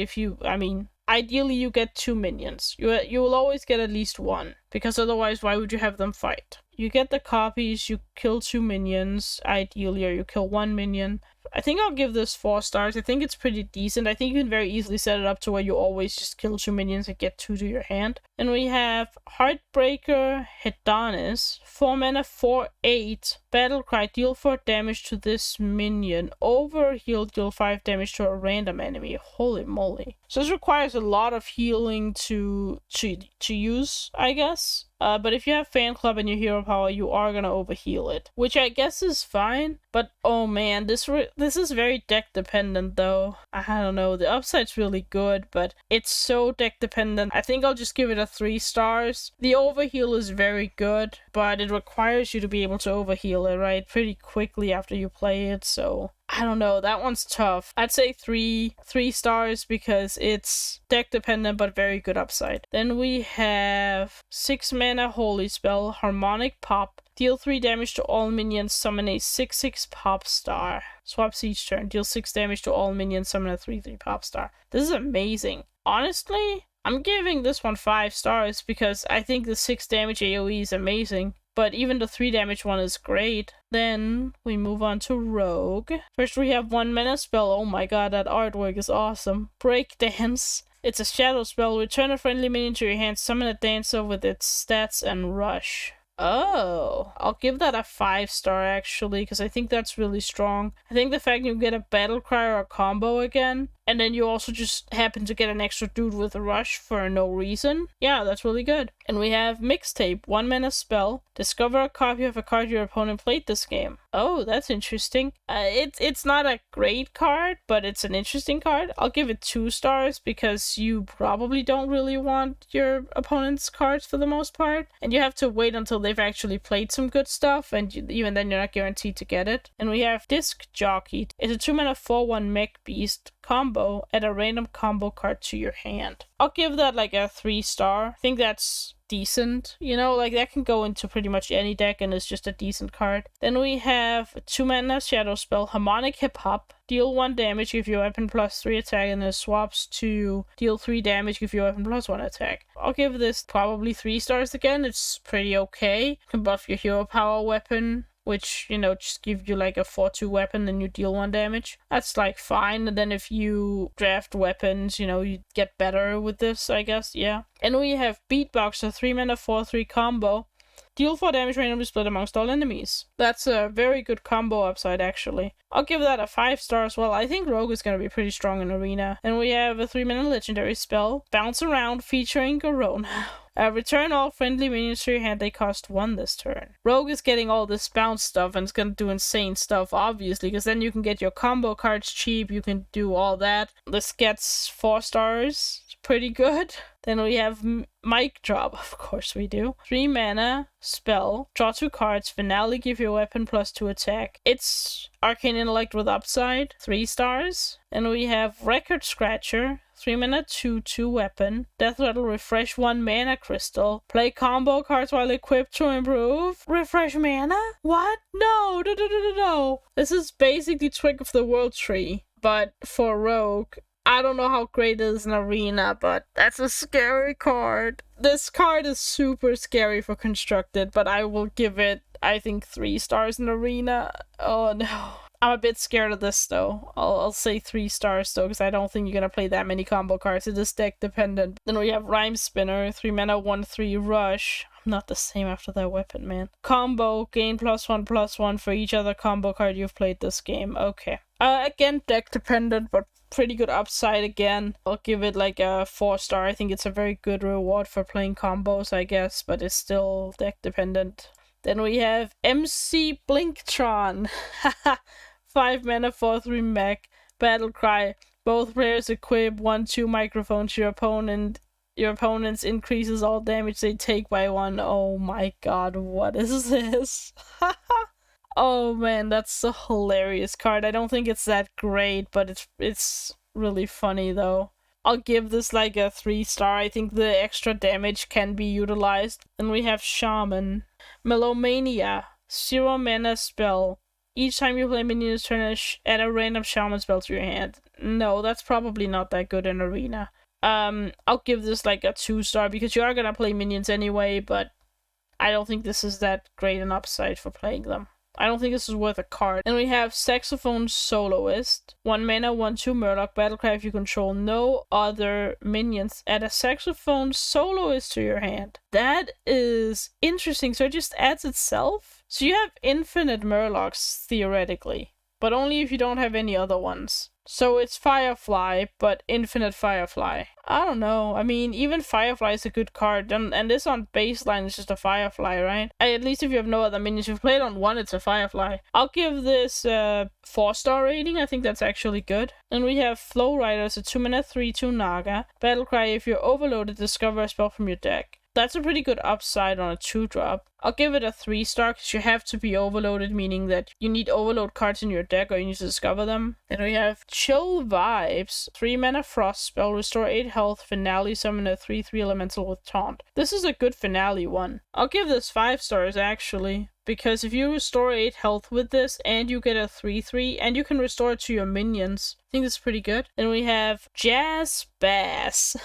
Ideally you get 2 minions. You will always get at least 1, because otherwise why would you have them fight? You get the copies, you kill 2 minions, ideally, or you kill 1 minion. I think I'll give this 4 stars. I think it's pretty decent. I think you can very easily set it up to where you always just kill 2 minions and get 2 to your hand. Then we have Heartbreaker Hedonis. 4 mana 4/8. Battlecry, deal 4 damage to this minion. Overheal, deal 5 damage to a random enemy. Holy moly. So this requires a lot of healing to use, I guess. But if you have Fan Club and your hero power, you are gonna overheal it, which I guess is fine. But oh man, this is very deck dependent though. I don't know, the upside's really good, but it's so deck dependent. I think I'll just give it a 3 stars. The overheal is very good, but it requires you to be able to overheal it, right, pretty quickly after you play it, so I don't know, that one's tough. I'd say 3 stars because it's deck dependent but very good upside. Then we have 6 mana Holy Spell, Harmonic Pop. Deal 3 damage to all minions, summon a 6/6 Pop Star. Swaps each turn, deal 6 damage to all minions, summon a 3/3 Pop Star. This is amazing. Honestly, I'm giving this one 5 stars because I think the 6 damage AoE is amazing. but even the 3 damage one is great. Then we move on to Rogue. First we have 1 mana spell. Oh my god, that artwork is awesome. Break Dance. It's a shadow spell. Return a friendly minion to your hand, summon a dancer with its stats, and rush. Oh, I'll give that a 5-star actually, because I think that's really strong. I think the fact you get a battle cry or a combo again, and then you also just happen to get an extra dude with a rush for no reason. Yeah, that's really good. And we have Mixtape, 1 mana spell. Discover a copy of a card your opponent played this game. Oh, that's interesting. It's not a great card, but it's an interesting card. I'll give it 2 stars because you probably don't really want your opponent's cards for the most part, and you have to wait until they've actually played some good stuff, and even then you're not guaranteed to get it. And we have Disc Jockey. It's a 2 mana 4/1 mech beast combo. Add a random combo card to your hand. I'll give that like a 3-star. I think that's decent. You know, like that can go into pretty much any deck and it's just a decent card. Then we have a 2 mana shadow spell, Harmonic Hip Hop. Deal 1 damage, give your weapon +3 attack, and it swaps to deal 3 damage, give your weapon +1 attack. I'll give this probably 3 stars again. It's pretty okay. You can buff your hero power weapon, which, you know, just give you like a 4/2 weapon and you deal 1 damage. That's like fine. And then if you draft weapons, you know, you get better with this, I guess, yeah. And we have Beatboxer, 3 mana 4/3 combo. Deal 4 damage randomly split amongst all enemies. That's a very good combo upside, actually. I'll give that a 5-star as well. I think Rogue is going to be pretty strong in Arena. And we have a 3 mana legendary spell, Bounce Around, featuring Garona. Return all friendly minions to your hand. They cost 1 this turn. Rogue is getting all this bounce stuff and it's going to do insane stuff, obviously, because then you can get your combo cards cheap. You can do all that. This gets 4 stars. Pretty good. Then we have Mic Drop. Of course we do. 3 mana spell. Draw 2 cards. Finale, give your weapon +2 attack. It's Arcane Intellect with upside. 3 stars. And we have Record Scratcher. 3 mana 2/2 weapon. Death Rattle, refresh 1 mana crystal. Play combo cards while equipped to improve. Refresh mana? What? No, no. This is basically Trick of the World Tree, but for Rogue. I don't know how great it is in Arena, but that's a scary card. This card is super scary for Constructed, but I will give it, I think, 3 stars in Arena. Oh no. I'm a bit scared of this though. I'll say 3 stars though, because I don't think you're gonna play that many combo cards. It is deck dependent. Then we have Rhyme Spinner, 3 mana 1/3 rush. I'm not the same after that weapon, man. Combo, gain +1/+1 for each other combo card you've played this game. Okay. Again, deck dependent, but pretty good upside again. I'll give it like a 4-star. I think it's a very good reward for playing combos, I guess, but it's still deck dependent. Then we have MC Blinktron. 5 mana 4/3 mech. Battle Cry. Both players equip 1/2 microphone to your opponent. Your opponent's increases all damage they take by 1. Oh my god, what is this? Oh man, that's a hilarious card. I don't think it's that great, but it's really funny though. I'll give this like a 3-star. I think the extra damage can be utilized. Then we have Shaman. Melomania. 0 mana spell. Each time you play minions turn, add a random shaman spell to your hand. No, that's probably not that good in Arena. I'll give this like a 2-star because you are gonna play minions anyway, but I don't think this is that great an upside for playing them. I don't think this is worth a card. And we have Saxophone Soloist. 1 mana, 1/2 Murloc. Battlecry if you control no other minions. Add a Saxophone Soloist to your hand. That is interesting. So it just adds itself? So you have infinite Murlocs, theoretically. But only if you don't have any other ones. So it's Firefly, but infinite Firefly. I don't know. I mean, even Firefly is a good card. And this on baseline is just a Firefly, right? At least if you have no other minions. If you play it on 1, it's a Firefly. I'll give this a 4-star rating. I think that's actually good. And we have Flow Riders, a 2 mana 3/2 Naga. Battlecry, if you're overloaded, discover a spell from your deck. That's a pretty good upside on a 2-drop. I'll give it a 3-star because you have to be overloaded, meaning that you need overload cards in your deck or you need to discover them. Then we have Chill Vibes. 3 mana frost spell, restore 8 health, finale, summon a 3/3 elemental with taunt. This is a good finale one. I'll give this 5 stars actually. Because if you restore 8 health with this, and you get a 3/3, and you can restore it to your minions, I think this is pretty good. Then we have Jazz Bass.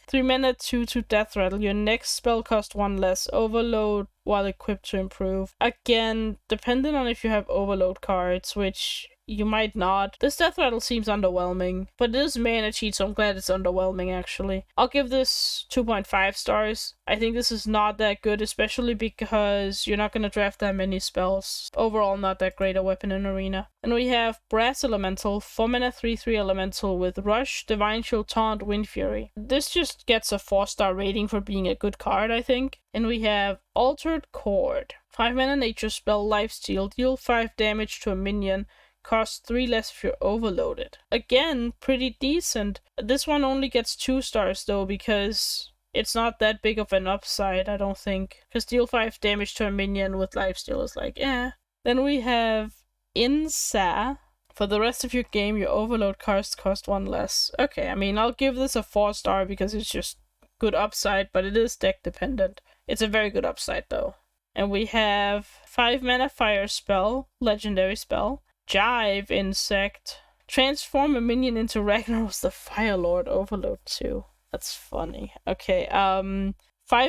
3 mana 2/2 Death Rattle. Your next spell costs 1 less. Overload while equipped to improve. Again, depending on if you have overload cards, which you might not. This Death Rattle seems underwhelming, but it is mana cheat, so I'm glad it's underwhelming, actually. I'll give this 2.5 stars. I think this is not that good, especially because you're not going to draft that many spells. Overall, not that great a weapon in Arena. And we have Brass Elemental, 4 mana 3/3 Elemental with Rush, Divine Shield, Taunt, Wind Fury. This just gets a 4-star rating for being a good card, I think. And we have Altered Chord, 5 mana Nature Spell, Lifesteal, deal 5 damage to a minion, cost 3 less if you're overloaded. Again, pretty decent. This one only gets 2 stars though, because it's not that big of an upside, I don't think. Because deal 5 damage to a minion with lifesteal is like, eh. Then we have Insa. For the rest of your game, your overload cards cost 1 less. Okay, I mean, I'll give this a 4-star because it's just good upside, but it is deck dependent. It's a very good upside though. And we have 5 mana Fire Spell, legendary spell. Jive Insect. Transform a minion into Ragnaros the Fire Lord, overload 2. That's funny. Okay, 5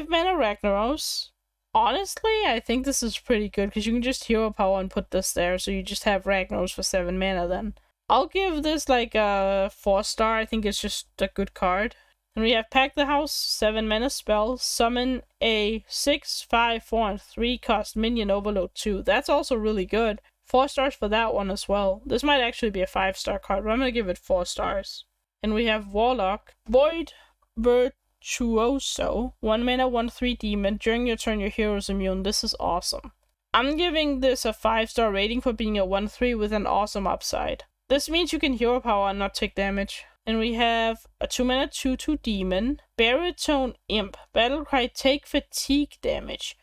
mana Ragnaros. Honestly, I think this is pretty good because you can just hero power and put this there, so you just have Ragnaros for 7 mana then. I'll give this like a 4-star. I think it's just a good card. And we have Pack the House, 7 mana spell, summon a 6, 5, 4, and 3 cost minion, overload 2. That's also really good. 4 stars for that one as well. This might actually be a 5-star card, but I'm gonna give it 4 stars. And we have Warlock, Void Virtuoso, 1 mana 1/3 demon. During your turn, your hero is immune. This is awesome. I'm giving this a 5-star rating for being a 1/3 with an awesome upside. This means you can hero power and not take damage. And we have a 2 mana 2/2 demon, Baritone Imp, Battlecry, take fatigue damage.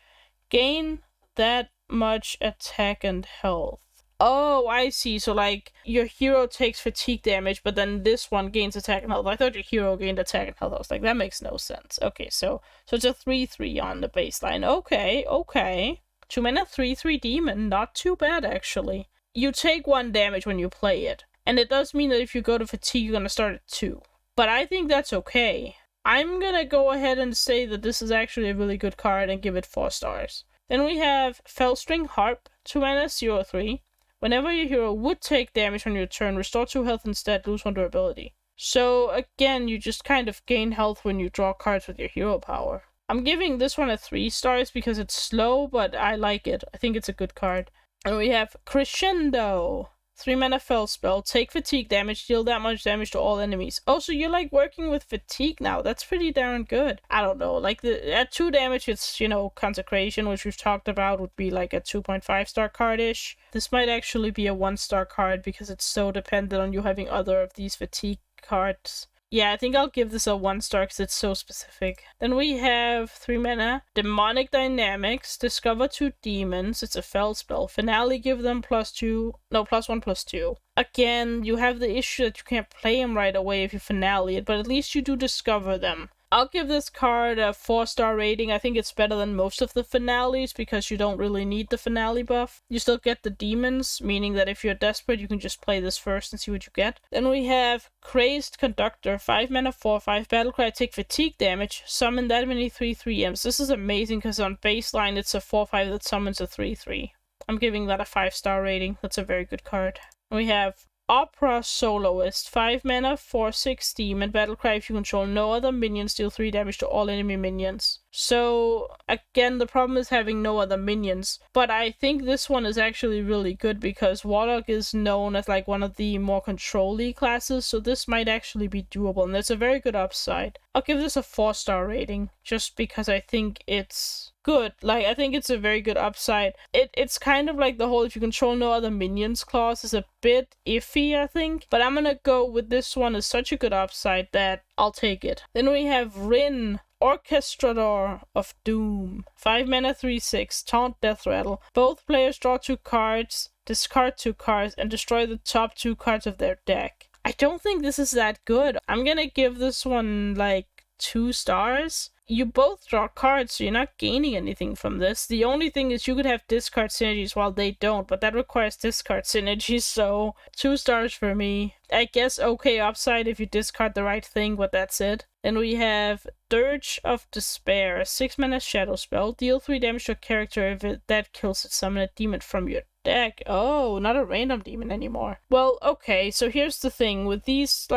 Gain that much attack and health. Oh, I see. So like your hero takes fatigue damage, but then this one gains attack and health. I thought your hero gained attack and health. I was like, that makes no sense. Okay, so it's a 3/3 on the baseline. Okay. 2 mana 3/3 demon, not too bad actually. You take 1 damage when you play it, and it does mean that if you go to fatigue, you're gonna start at 2. But I think that's okay. I'm gonna go ahead and say that this is actually a really good card and give it 4 stars. Then we have Felstring Harp, 2 mana 0/3. Whenever your hero would take damage on your turn, restore 2 health instead, lose 1 durability. So again, you just kind of gain health when you draw cards with your hero power. I'm giving this one a 3 stars because it's slow, but I like it. I think it's a good card. And we have Crescendo. 3 mana Fel spell, take fatigue damage, deal that much damage to all enemies. Oh, so you're like working with fatigue now. That's pretty darn good. I don't know, like at 2 damage it's, you know, Consecration, which we've talked about, would be like a 2.5-star card-ish. This might actually be a 1-star card because it's so dependent on you having other of these fatigue cards. Yeah, I think I'll give this a 1-star because it's so specific. Then we have 3 mana Demonic Dynamics, discover 2 demons. It's a Fel spell. Finale, give them +1/+2. Again, you have the issue that you can't play them right away if you finale it, but at least you do discover them. I'll give this card a 4-star rating. I think it's better than most of the finales because you don't really need the finale buff. You still get the demons, meaning that if you're desperate, you can just play this first and see what you get. Then we have Crazed Conductor, 5 mana 4/5, Battlecry, take fatigue damage, summon that many 3/3 imps. This is amazing because on baseline it's a 4/5 that summons a 3/3. I'm giving that a 5-star rating. That's a very good card. We have Opera Soloist, 5 mana 4/6 demon, Battlecry, if you control no other minions, deal 3 damage to all enemy minions. So again, the problem is having no other minions, but I think this one is actually really good because Warlock is known as like one of the more control-y classes, so this might actually be doable, and it's a very good upside. I'll give this a 4-star rating just because I think it's good. Like, I think it's a very good upside. It's kind of like the whole if you control no other minions clause is a bit iffy, I think, but I'm gonna go with this one as such a good upside that I'll take it. Then we have Rin, Orchestrador of Doom, 5 mana 3/6, Taunt, Death Rattle. Both players draw 2 cards, discard 2 cards, and destroy the top 2 cards of their deck. I don't think this is that good. I'm gonna give this one like 2 stars. you both draw cards, so you're not gaining anything from this. The only thing is you could have discard synergies while they don't, but that requires discard synergies, so 2 stars for me. I guess okay upside if you discard the right thing, but that's it. Then we have Dirge of Despair, a 6-mana shadow spell. Deal 3 damage to a character if that kills it. Summon a demon from your deck. Oh, not a random demon anymore. Well, okay, so here's the thing. With these,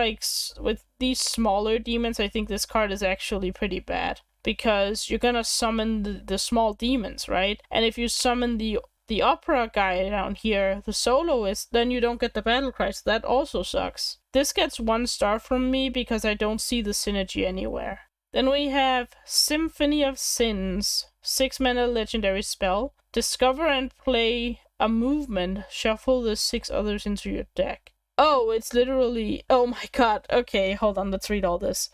with these smaller demons, I think this card is actually pretty bad. Because you're gonna summon the small demons, right? And if you summon the opera guy down here, the soloist, then you don't get the battle cry, so that also sucks. This gets 1 star from me because I don't see the synergy anywhere. Then we have Symphony of Sins, 6-mana legendary spell. Discover and play a movement, shuffle the 6 others into your deck. Oh, it's literally, oh my god, okay, hold on, let's read all this.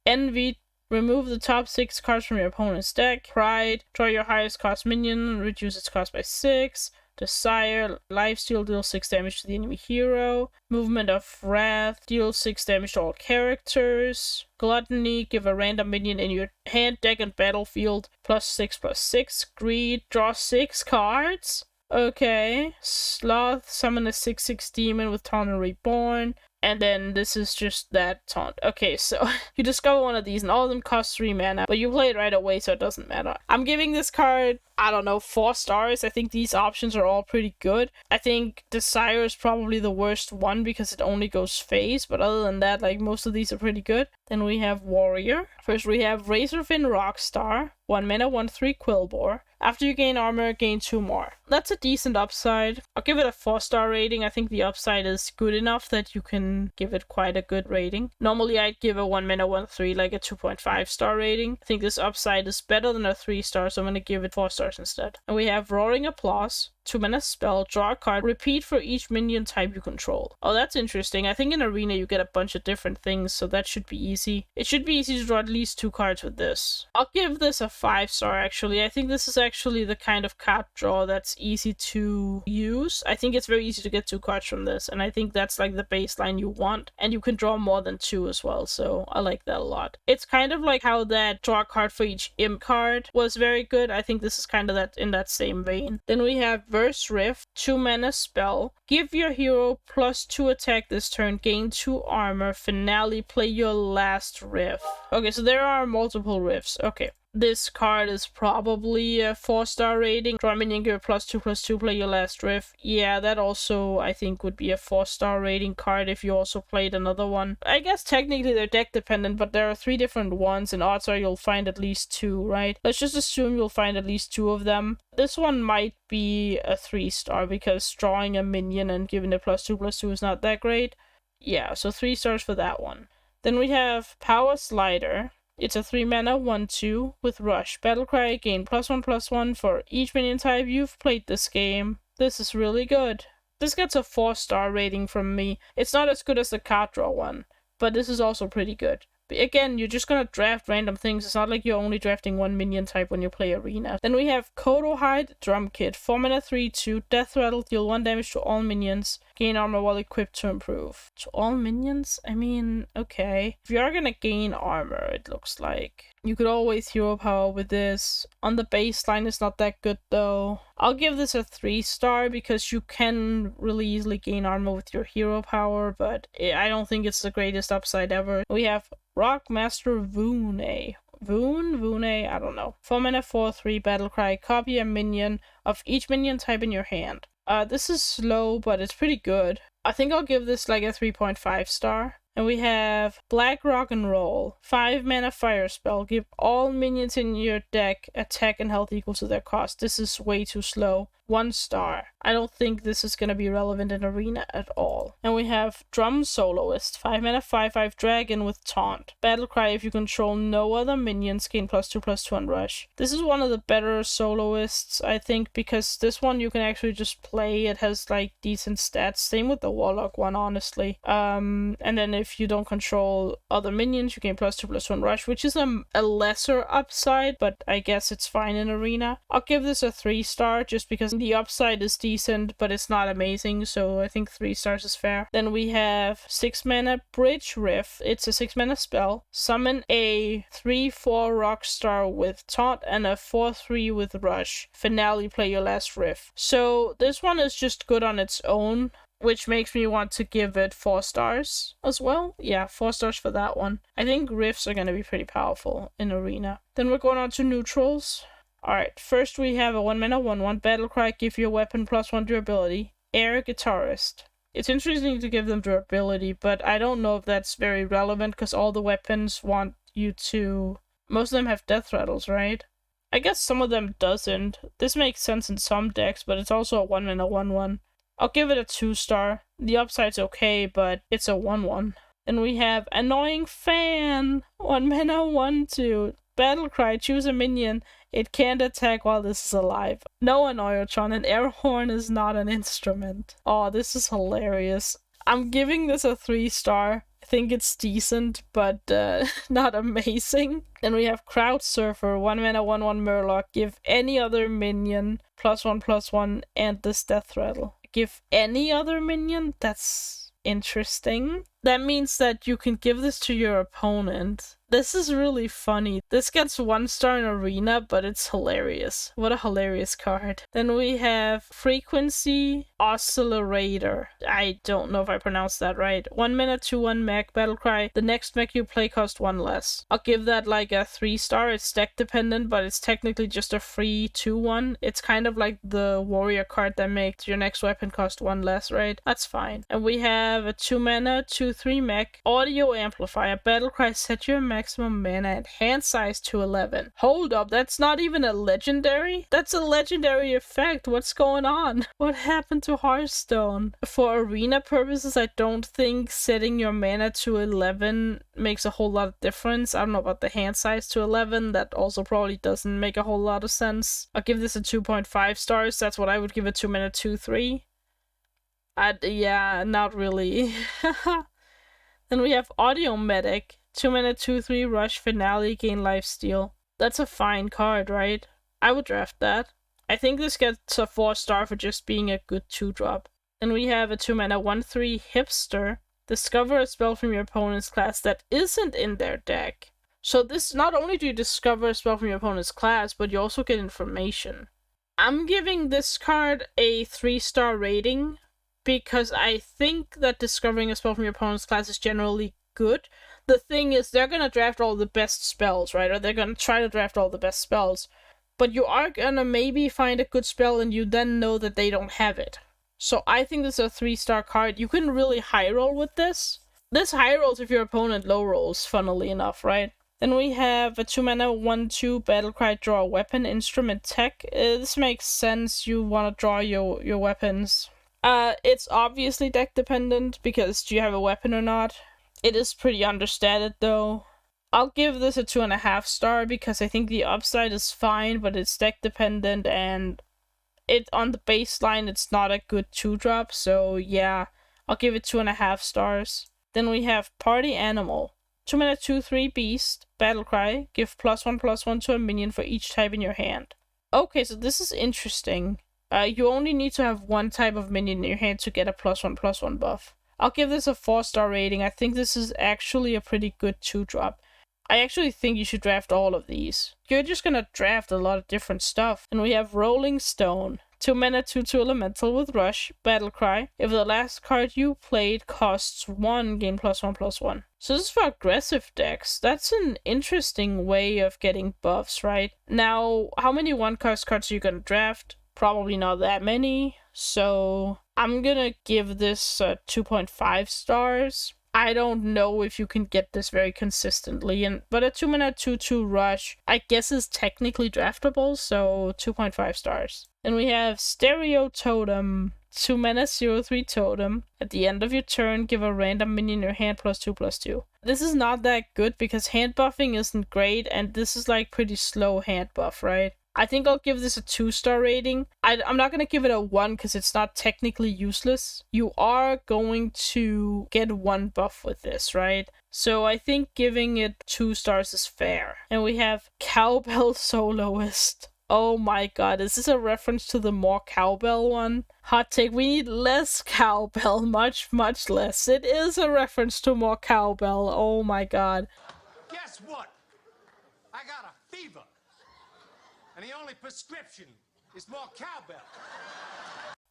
Envy, remove the top 6 cards from your opponent's deck. Pride, draw your highest cost minion, reduce its cost by 6. Desire, lifesteal, deal 6 damage to the enemy hero. Movement of Wrath, deal 6 damage to all characters. Gluttony, give a random minion in your hand, deck, and battlefield +6/+6. Greed, draw 6 cards. Okay. Sloth, summon a 6/6 demon with Taunt and Reborn. And then this is just that taunt. Okay, so you discover one of these, and all of them cost 3 mana, but you play it right away, so it doesn't matter. I'm giving this card, I don't know, 4 stars. I think these options are all pretty good. I think Desire is probably the worst one because it only goes phase, but other than that, like, most of these are pretty good. Then we have Warrior. First we have Razorfin Rockstar, 1 mana, 1/3 Quillbore. After you gain armor, gain 2 more. That's a decent upside. I'll give it a 4-star rating. I think the upside is good enough that you can give it quite a good rating. Normally I'd give a 1 mana, 1/3 like a 2.5-star rating. I think this upside is better than a 3-star, so I'm gonna give it 4 stars instead. And we have Roaring Applause. 2 mana spell, draw a card, repeat for each minion type you control. Oh, that's interesting. I think in Arena you get a bunch of different things, so that should be easy. It should be easy to draw at least 2 cards with this. I'll give this a 5-star actually. I think this is actually the kind of card draw that's easy to use. I think it's very easy to get 2 cards from this, and I think that's like the baseline you want. And you can draw more than 2 as well, so I like that a lot. It's kind of like how that draw a card for each imp card was very good. I think this is kind of that in that same vein. Then we have Verse Rift, 2 mana spell. Give your hero +2 attack this turn, gain 2 armor, finale, play your last riff. Okay, so there are multiple riffs. Okay. This card is probably a 4-star rating. Draw a minion, give it +2/+2, play your last riff. Yeah, that also I think would be a 4-star rating card if you also played another one. I guess technically they're deck dependent, but there are 3 different ones, and odds are you'll find at least 2, right? Let's just assume you'll find at least 2 of them. This one might be a 3-star because drawing a minion and giving it +2/+2 is not that great. Yeah, so 3 stars for that one. Then we have Power Slider. It's a 3 mana 1/2 with Rush. Battlecry, gain +1/+1 for each minion type you've played this game. This is really good. This gets a 4-star rating from me. It's not as good as the card draw one, but this is also pretty good. But again, you're just gonna draft random things. It's not like you're only drafting one minion type when you play Arena. Then we have Kodohide Drum Kit, 4 mana 3/2, Death Rattle, deal 1 damage to all minions, gain armor while equipped to improve. To all minions? I mean, okay. If you are gonna gain armor, it looks like. You could always hero power with this. On the baseline, it's not that good though. I'll give this a 3-star because you can really easily gain armor with your hero power, but I don't think it's the greatest upside ever. We have Rockmaster Vune. Vune? I don't know. 4 mana 4/3 Battlecry. Copy a minion of each minion type in your hand. This is slow, but it's pretty good. I think I'll give this like a 3.5-star. And we have Black Rock and Roll. 5 mana fire spell. Give all minions in your deck attack and health equal to their cost. This is way too slow. 1 star. I don't think this is going to be relevant in Arena at all. And we have Drum Soloist. 5 mana 5/5 dragon with Taunt. Battlecry, if you control no other minions, gain +2/+2 on Rush. This is one of the better soloists, I think, because this one you can actually just play. It has like decent stats. Same with the Warlock one, honestly. And then if you don't control other minions, you gain +2/+2 on Rush, which is a lesser upside, but I guess it's fine in Arena. I'll give this a 3-star just because The upside is decent, but it's not amazing, so I think 3 stars is fair. Then we have 6 mana Bridge Rift. It's a 6 mana spell. Summon a 3/4 Rockstar with Taunt and a 4/3 with Rush. Finale, play your last Rift. So this one is just good on its own, which makes me want to give it 4 stars as well. Yeah, 4 stars for that one. I think Rifts are going to be pretty powerful in Arena. Then we're going on to neutrals. Alright, first we have a 1 mana 1/1 Battlecry, give your weapon +1 durability. Air Guitarist. It's interesting to give them durability, but I don't know if that's very relevant because all the weapons want you to... Most of them have death rattles, right? I guess some of them doesn't. This makes sense in some decks, but it's also a 1 mana 1/1. I'll give it a 2 star. The upside's okay, but it's a 1/1. Then we have Annoying Fan. 1 mana 1/2. Battlecry, choose a minion. It can't attack while this is alive. No Annoyotron, an air horn is not an instrument. Oh, this is hilarious. I'm giving this a 3 star. I think it's decent, but not amazing. Then we have Crowd Surfer, 1 mana 1/1 Murloc. Give any other minion +1/+1 and this death rattle. Give any other minion? That's interesting. That means that you can give this to your opponent. This is really funny. This gets 1 star in Arena, but it's hilarious. What a hilarious card. Then we have Frequency Oscillator. I don't know if I pronounced that right. 1 mana 2/1 mech Battlecry. The next mech you play costs 1 less. I'll give that like a 3 star. It's deck dependent, but it's technically just a free 2/1. It's kind of like the warrior card that makes your next weapon cost 1 less, right? That's fine. And we have a 2 mana 2/3 mech Audio Amplifier. Battlecry, set your maximum mana and hand size to 11. Hold up, that's not even a legendary? That's a legendary effect. What's going on? What happened to Hearthstone? For Arena purposes, I don't think setting your mana to 11 makes a whole lot of difference. I don't know about the hand size to 11. That also probably doesn't make a whole lot of sense. I'll give this a 2.5 stars. That's what I would give a 2 mana 2/3. Yeah, not really. Then we have Audio Medic. 2 mana 2/3 Rush, Finale, gain lifesteal. That's a fine card, right? I would draft that. I think this gets a 4 star for just being a good 2-drop. Then we have a 2 mana 1/3 Hipster. Discover a spell from your opponent's class that isn't in their deck. So this, not only do you discover a spell from your opponent's class, but you also get information. I'm giving this card a 3 star rating because I think that discovering a spell from your opponent's class is generally good. The thing is, they're gonna draft all the best spells, right? Or they're gonna try to draft all the best spells. But you are gonna maybe find a good spell and you then know that they don't have it. So I think this is a 3 star card. You can really high roll with this. This high rolls if your opponent low rolls, funnily enough, right? Then we have a 2 mana 1/2 Battlecry, draw a weapon, instrument tech. This makes sense. You want to draw your weapons. It's obviously deck dependent because do you have a weapon or not? It is pretty understated though. I'll give this a 2.5 star because I think the upside is fine, but it's deck dependent and it on the baseline it's not a good 2-drop, so yeah, I'll give it 2.5 stars. Then we have Party Animal. 2 mana 2/3 Beast, Battlecry, give +1/+1 to a minion for each type in your hand. Okay, so this is interesting. You only need to have one type of minion in your hand to get a +1/+1 buff. I'll give this a 4 star rating. I think this is actually a pretty good 2-drop. I actually think you should draft all of these. You're just gonna draft a lot of different stuff. And we have Rolling Stone. 2 mana 2/2 Elemental with Rush, Battlecry. If the last card you played costs 1, gain +1/+1. So this is for aggressive decks. That's an interesting way of getting buffs, right? Now, how many 1-cost cards are you gonna draft? Probably not that many. So I'm gonna give this 2.5 stars. I don't know if you can get this very consistently, but a 2 mana 2/2 Rush, I guess is technically draftable, so 2.5 stars. Then we have Stereo Totem, 2 mana 0/3 Totem. At the end of your turn, give a random minion in your hand +2/+2. This is not that good because hand buffing isn't great, and this is like pretty slow hand buff, right? I think I'll give this a 2 star rating. I'm not going to give it a 1 because it's not technically useless. You are going to get 1 buff with this, right? So I think giving it 2 stars is fair. And we have Cowbell Soloist. Oh my god, is this a reference to the more cowbell one? Hot take, we need less cowbell, much, much less. It is a reference to more cowbell, oh my god. Guess what? I got a fever. And the only prescription is more cowbell.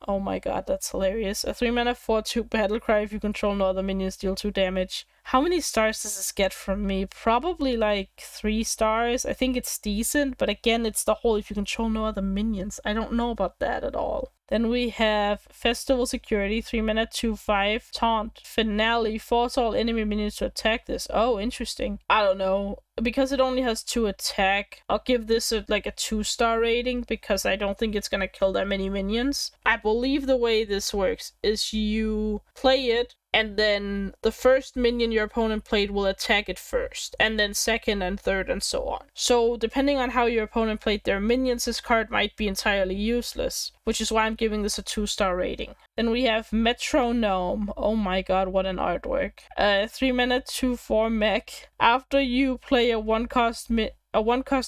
Oh my god, that's hilarious. A 3-mana 4/2 battlecry. If you control no other minions, deal 2 damage. How many stars does this get from me? Probably like 3 stars. I think it's decent, but again, it's the whole if you control no other minions. I don't know about that at all. Then we have Festival Security, 3-mana 2/5, Taunt, Finale, force all enemy minions to attack this. Oh, interesting. I don't know. Because it only has 2 attack, I'll give this a 2-star rating because I don't think it's gonna kill that many minions. I believe the way this works is you play it, and then the first minion your opponent played will attack it first, and then second and third and so on. So depending on how your opponent played their minions, this card might be entirely useless, which is why I'm giving this a 2-star rating. Then we have Metronome. Oh my god, what an artwork. 3-mana 2/4 mech. After you play a 1-cost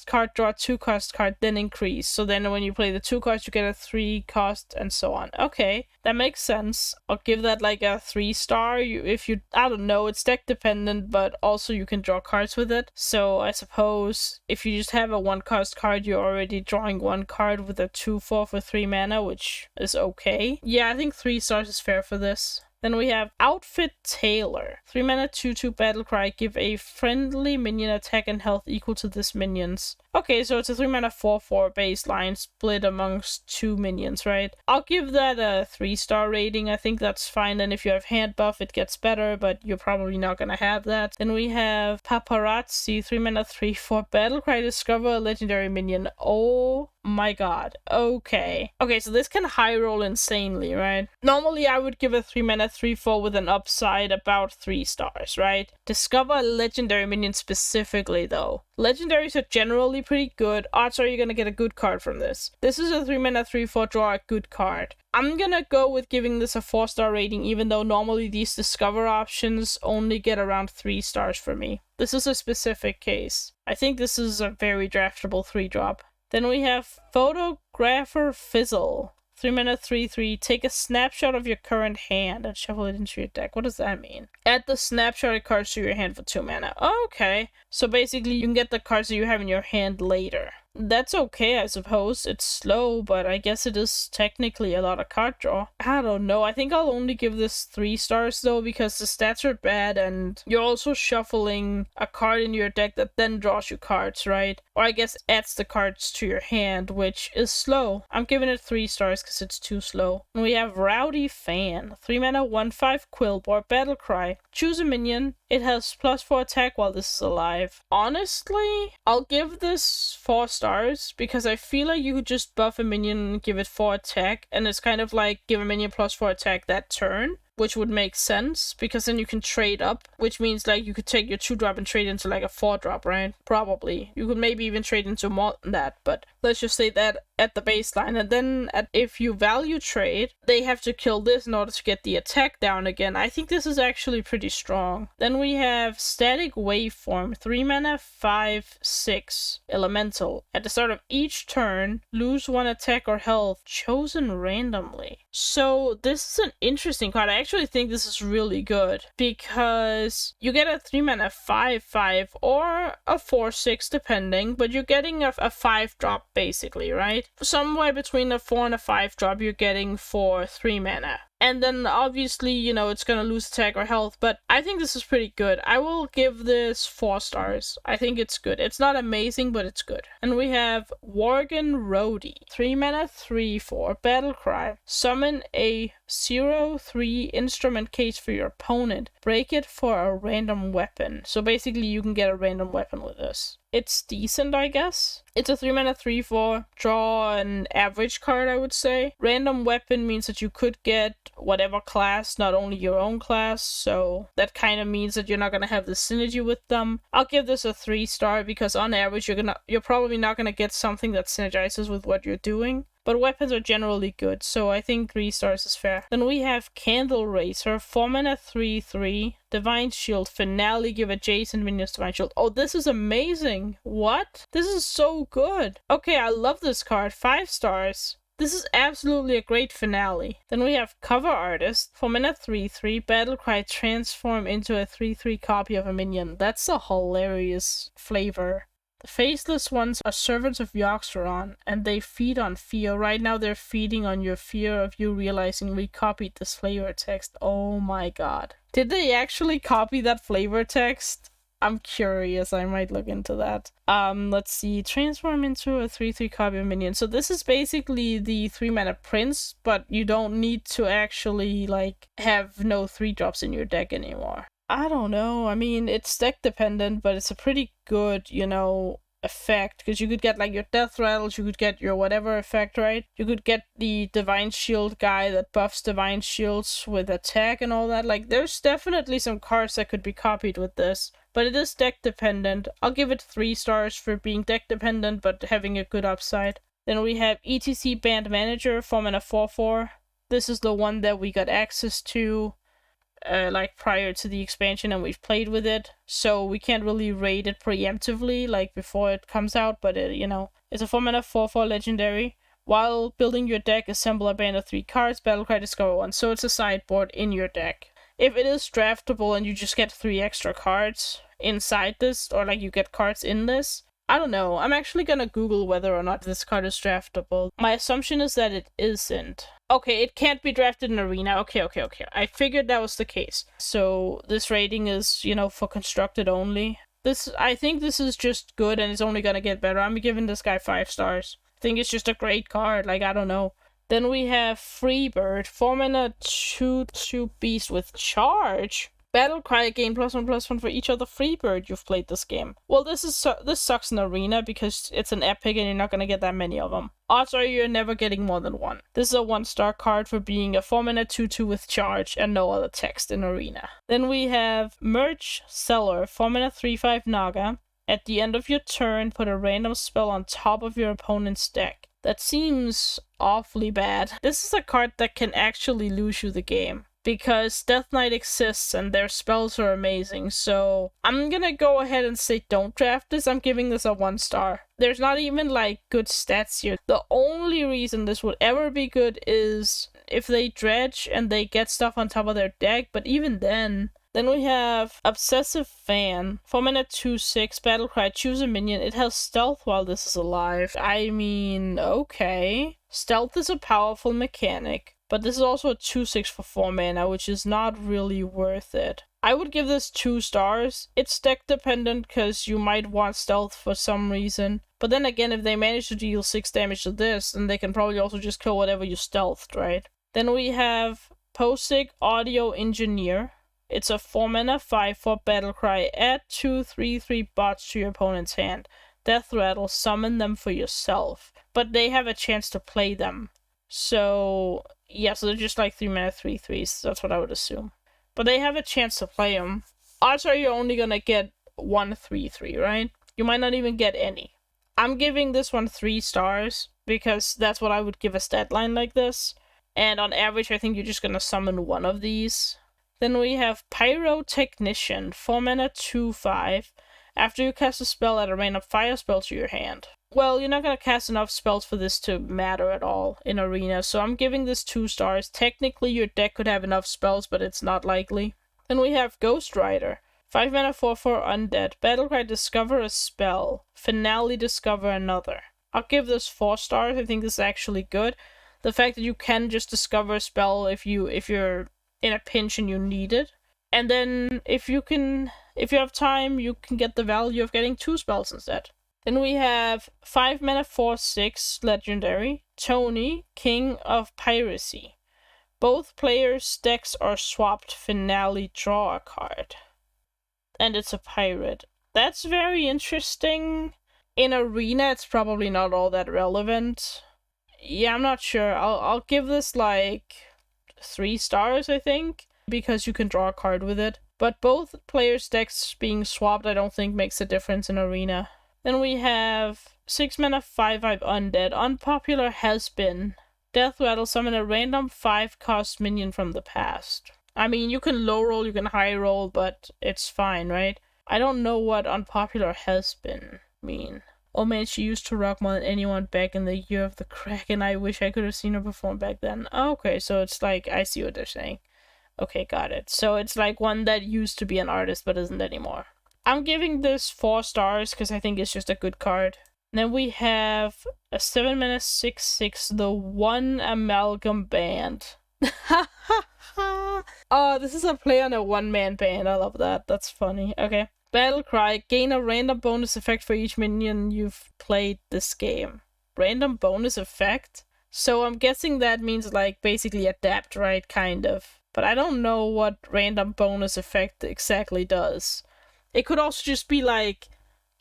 card, draw a 2-cost card, then increase. So then when you play the 2 cards, you get a 3-cost and so on. Okay, that makes sense. I'll give that like a 3-star. I don't know, it's deck dependent, but also you can draw cards with it. So I suppose if you just have a 1-cost card, you're already drawing 1 card with a 2/4 for 3 mana, which is okay. Yeah, I think 3 stars is fair for this. Then we have Outfit Tailor. 3-mana 2/2 battlecry. Give a friendly minion attack and health equal to this minion's. Okay, so it's a 3-mana 4/4 baseline split amongst 2 minions, right? I'll give that a 3-star rating. I think that's fine. And if you have hand buff, it gets better, but you're probably not gonna have that. Then we have Paparazzi. 3-mana 3/4 battlecry. Discover a legendary minion. Oh my god. Okay, so this can high roll insanely, right? Normally I would give a 3-mana 3/4 with an upside about 3 stars, right? Discover a legendary minion specifically though. Legendaries are generally pretty good. Odds are you're gonna get a good card from this. This is a 3-mana 3/4 draw a good card. I'm gonna go with giving this a 4-star rating, even though normally these discover options only get around 3 stars for me. This is a specific case. I think this is a very draftable 3-drop. Then we have Photographer Fizzle. 3-mana 3/3. Take a snapshot of your current hand and shuffle it into your deck. What does that mean? Add the snapshot cards to your hand for 2 mana. Okay. So basically you can get the cards that you have in your hand later. That's okay, I suppose. It's slow, but I guess it is technically a lot of card draw. I don't know. I think I'll only give this 3 stars though, because the stats are bad and you're also shuffling a card in your deck that then draws you cards, right? Or I guess adds the cards to your hand, which is slow. I'm giving it 3 stars because it's too slow. And we have Rowdy Fan. 3-mana 1/5 Quillboard battlecry. Choose a minion. It has +4 attack while this is alive. Honestly, I'll give this 4 stars because I feel like you could just buff a minion and give it 4 attack, and it's kind of like give a minion +4 attack that turn, which would make sense because then you can trade up, which means like you could take your 2-drop and trade into like a 4-drop, right? Probably. You could maybe even trade into more than that, but let's just say that at the baseline. And then if you value trade, they have to kill this in order to get the attack down again. I think this is actually pretty strong. Then we have Static Waveform. 3-mana 5/6 Elemental. At the start of each turn, lose 1 attack or health chosen randomly. So this is an interesting card. I actually think this is really good because you get a 3-mana 5/5 or a 4/6 depending, but you're getting a 5-drop basically, right? Somewhere between a 4 and a 5-drop you're getting for 3 mana. And then obviously, you know, it's gonna lose attack or health, but I think this is pretty good. I will give this 4 stars. I think it's good. It's not amazing, but it's good. And we have Worgen Roadie. 3-mana 3/4 battlecry. Summon a 0/3 instrument case for your opponent. Break it for a random weapon. So basically you can get a random weapon with this. It's decent, I guess. It's a 3-mana 3/4. Draw an average card, I would say. Random weapon means that you could get whatever class, not only your own class. So that kind of means that you're not going to have the synergy with them. I'll give this a 3-star because on average you're probably not going to get something that synergizes with what you're doing. but weapons are generally good, so I think 3 stars is fair. Then we have Candle Racer, 4 mana 3/3, Divine Shield, Finale, give adjacent minions Divine Shield. Oh, this is amazing! What? This is so good! Okay, I love this card, 5 stars. This is absolutely a great finale. Then we have Cover Artist, 4 mana 3/3, Battlecry, transform into a 3/3 copy of a minion. That's a hilarious flavor. The Faceless ones are servants of Yoxeron, and they feed on fear. Right now they're feeding on your fear of you realizing we copied this flavor text. Oh my god. Did they actually copy that flavor text? I'm curious, I might look into that. Let's see, transform into a 3/3 copy of minion. So this is basically the 3 mana prince, but you don't need to actually, like, have no 3-drops in your deck anymore. I don't know, I mean, it's deck dependent, but it's a pretty good, you know, effect, because you could get like your death rattles, you could get your whatever effect, right? You could get the Divine Shield guy that buffs Divine Shields with attack and all that. Like, there's definitely some cards that could be copied with this, but it is deck dependent. I'll give it 3 stars for being deck dependent but having a good upside. Then we have ETC Band Manager, 4 mana 4/4. This is the one that we got access to like prior to the expansion, and we've played with it, so we can't really raid it preemptively like before it comes out, but it, you know, it's a 4 mana 4/4 legendary. While building your deck, assemble a band of 3 cards, Battlecry, discover 1. So it's a sideboard in your deck. If it is draftable and you just get 3 extra cards inside this, or like you get cards in this, I don't know. I'm actually gonna Google whether or not this card is draftable. My assumption is that it isn't. Okay, it can't be drafted in Arena. Okay. I figured that was the case. So this rating is, you know, for constructed only. I think this is just good and it's only gonna get better. I'm giving this guy 5 stars. I think it's just a great card. Like, I don't know. Then we have Freebird, 4 mana 2/2 beast with charge. Battlecry, gain +1/+1 for each other Freebird you've played this game. Well, this sucks in Arena because it's an epic and you're not gonna get that many of them. Odds are you're never getting more than 1. This is a 1-star card for being a 4 mana 2/2 with charge and no other text in Arena. Then we have Merch Seller, 4 mana 3/5 Naga. At the end of your turn, put a random spell on top of your opponent's deck. That seems awfully bad. This is a card that can actually lose you the game, because Death Knight exists and their spells are amazing, so I'm gonna go ahead and say don't draft this. I'm giving this a 1 star. There's not even like good stats here. The only reason this would ever be good is if they dredge and they get stuff on top of their deck, but even then. Then we have Obsessive Fan, 4 mana 2/6, Battlecry, choose a minion. It has stealth while this is alive. I mean, okay. Stealth is a powerful mechanic, but this is also a 2/6 for 4 mana, which is not really worth it. I would give this 2 stars. It's deck dependent because you might want stealth for some reason. But then again, if they manage to deal 6 damage to this, then they can probably also just kill whatever you stealthed, right? Then we have Posig Audio Engineer. It's a 4 mana 5/4 Battlecry. Add 2 3/3 bots to your opponent's hand. Death Rattle, summon them for yourself. But they have a chance to play them. So, yeah, so they're just like 3 mana 3/3s. That's what I would assume. But they have a chance to play them. Odds are you're only gonna get 1 3/3, right? You might not even get any. I'm giving this one 3 stars because that's what I would give a stat line like this. And on average, I think you're just gonna summon 1 of these. Then we have Pyrotechnician, 4 mana 2/5. After you cast a spell, add a random fire spell to your hand. Well, you're not gonna cast enough spells for this to matter at all in Arena, so I'm giving this 2 stars. Technically, your deck could have enough spells, but it's not likely. Then we have Ghost Rider, 5 mana 4/4 Undead. Battlecry, discover a spell. Finale, discover another. I'll give this 4 stars. I think this is actually good. The fact that you can just discover a spell if you're in a pinch and you need it. And then if you have time, you can get the value of getting 2 spells instead. Then we have 5 mana 4/6 legendary, Tony, King of Piracy. Both players' decks are swapped. Finale, draw a card. And it's a pirate. That's very interesting. In Arena, it's probably not all that relevant. Yeah, I'm not sure. I'll give this like 3 stars, I think, because you can draw a card with it. But both players' decks being swapped, I don't think makes a difference in Arena. Then we have 6 mana 5/5 undead. Unpopular has been Death Rattle, summon a random 5-cost minion from the past. I mean, you can low roll, you can high roll, but it's fine, right? I don't know what unpopular has been mean. Oh man, she used to rock more than anyone back in the year of the Kraken. I wish I could have seen her perform back then. Okay, so it's like, I see what they're saying. Okay, got it. So it's like one that used to be an artist but isn't anymore. I'm giving this 4 stars because I think it's just a good card. Then we have a 7 mana 6/6, the One Amalgam Band. Oh, this is a play on a one-man band. I love that. That's funny. Okay. Battle Cry. Gain a random bonus effect for each minion you've played this game. Random bonus effect? So I'm guessing that means like basically adapt, right? Kind of. But I don't know what random bonus effect exactly does. It could also just be like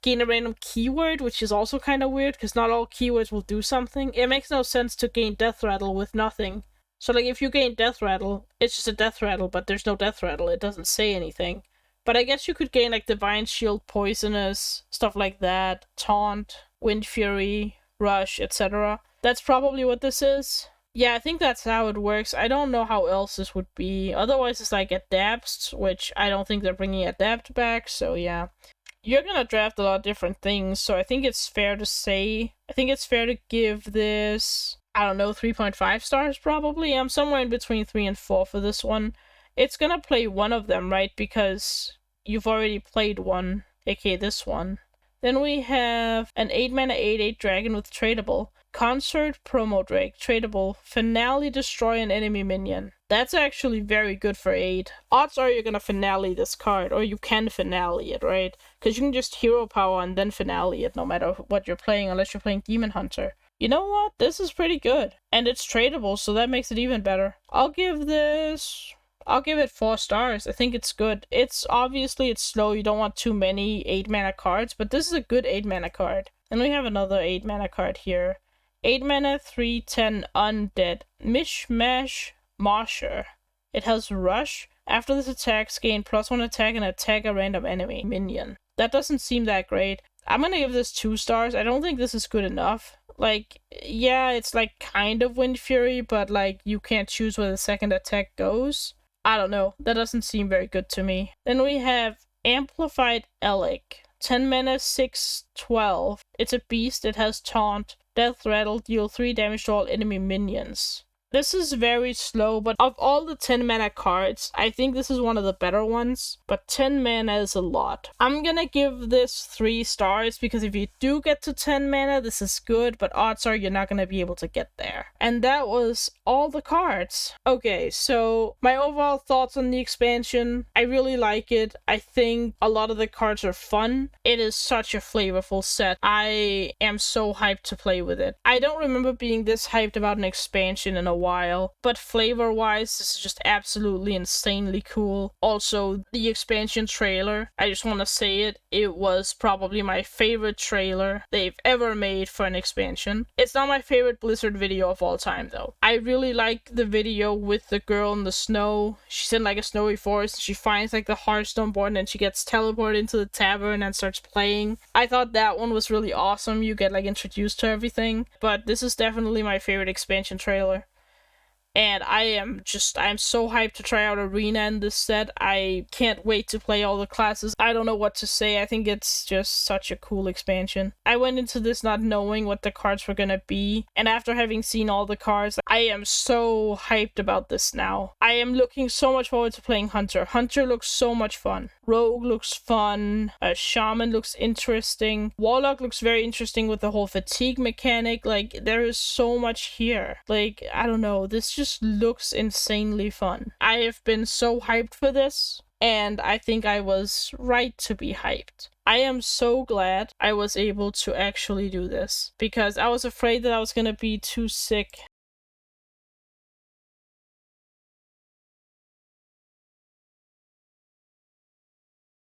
gain a random keyword, which is also kind of weird because not all keywords will do something. It makes no sense to gain Death Rattle with nothing. So like if you gain Death Rattle, it's just a Death Rattle, but there's no Death Rattle. It doesn't say anything. But I guess you could gain like Divine Shield, Poisonous, stuff like that, Taunt, Wind Fury, Rush, etc. That's probably what this is. Yeah, I think that's how it works. I don't know how else this would be. Otherwise, it's like Adapts, which I don't think they're bringing Adapt back, so yeah. You're gonna draft a lot of different things, so I think it's fair to say... I think it's fair to give this... I don't know, 3.5 stars probably? I'm somewhere in between 3 and 4 for this one. It's gonna play one of them, right? Because you've already played one, aka this one. Then we have an 8 mana 8/8 dragon with tradable. Concert Promo Drake, tradable. Finale destroy an enemy minion. That's actually very good for 8. Odds are you're gonna finale this card, or you can finale it, right? Because you can just hero power and then finale it no matter what you're playing, unless you're playing Demon Hunter. You know what? This is pretty good. And it's tradable, so that makes it even better. I'll give it 4 stars. I think it's good. It's slow. You don't want too many 8 mana cards, but this is a good 8 mana card. And we have another 8 mana card here. 8 mana 3/10 undead. Mishmash Marsher. It has Rush. After this attacks, gain +1 attack and attack a random enemy minion. That doesn't seem that great. I'm gonna give this 2 stars. I don't think this is good enough. Like, yeah, it's like kind of Wind Fury, but like you can't choose where the second attack goes. I don't know. That doesn't seem very good to me. Then we have Amplified Elic. 10 mana 6/12. It's a beast. It has Taunt. Death Rattle. Deal 3 damage to all enemy minions. This is very slow, but of all the 10 mana cards, I think this is one of the better ones, but 10 mana is a lot. I'm gonna give this 3 stars because if you do get to 10 mana, this is good, but odds are you're not gonna be able to get there. And that was all the cards. Okay, so my overall thoughts on the expansion, I really like it. I think a lot of the cards are fun. It is such a flavorful set. I am so hyped to play with it. I don't remember being this hyped about an expansion in a while, but flavor wise this is just absolutely insanely cool. Also, the expansion trailer, I just want to say it was probably my favorite trailer they've ever made for an expansion. It's not my favorite Blizzard video of all time though. I really like the video with the girl in the snow. She's in like a snowy forest and she finds like the Hearthstone board and then she gets teleported into the tavern and starts playing. I thought that one was really awesome. You get like introduced to everything, but this is definitely my favorite expansion trailer. And I'm so hyped to try out Arena in this set. I can't wait to play all the classes. I don't know what to say. I think it's just such a cool expansion. I went into this not knowing what the cards were gonna be, and after having seen all the cards, I am so hyped about this now. I am looking so much forward to playing Hunter. Hunter looks so much fun. Rogue looks fun. Shaman looks interesting. Warlock looks very interesting with the whole fatigue mechanic. Like, there is so much here. Like, I don't know. This just looks insanely fun. I have been so hyped for this, and I think I was right to be hyped. I am so glad I was able to actually do this, because I was afraid that I was gonna be too sick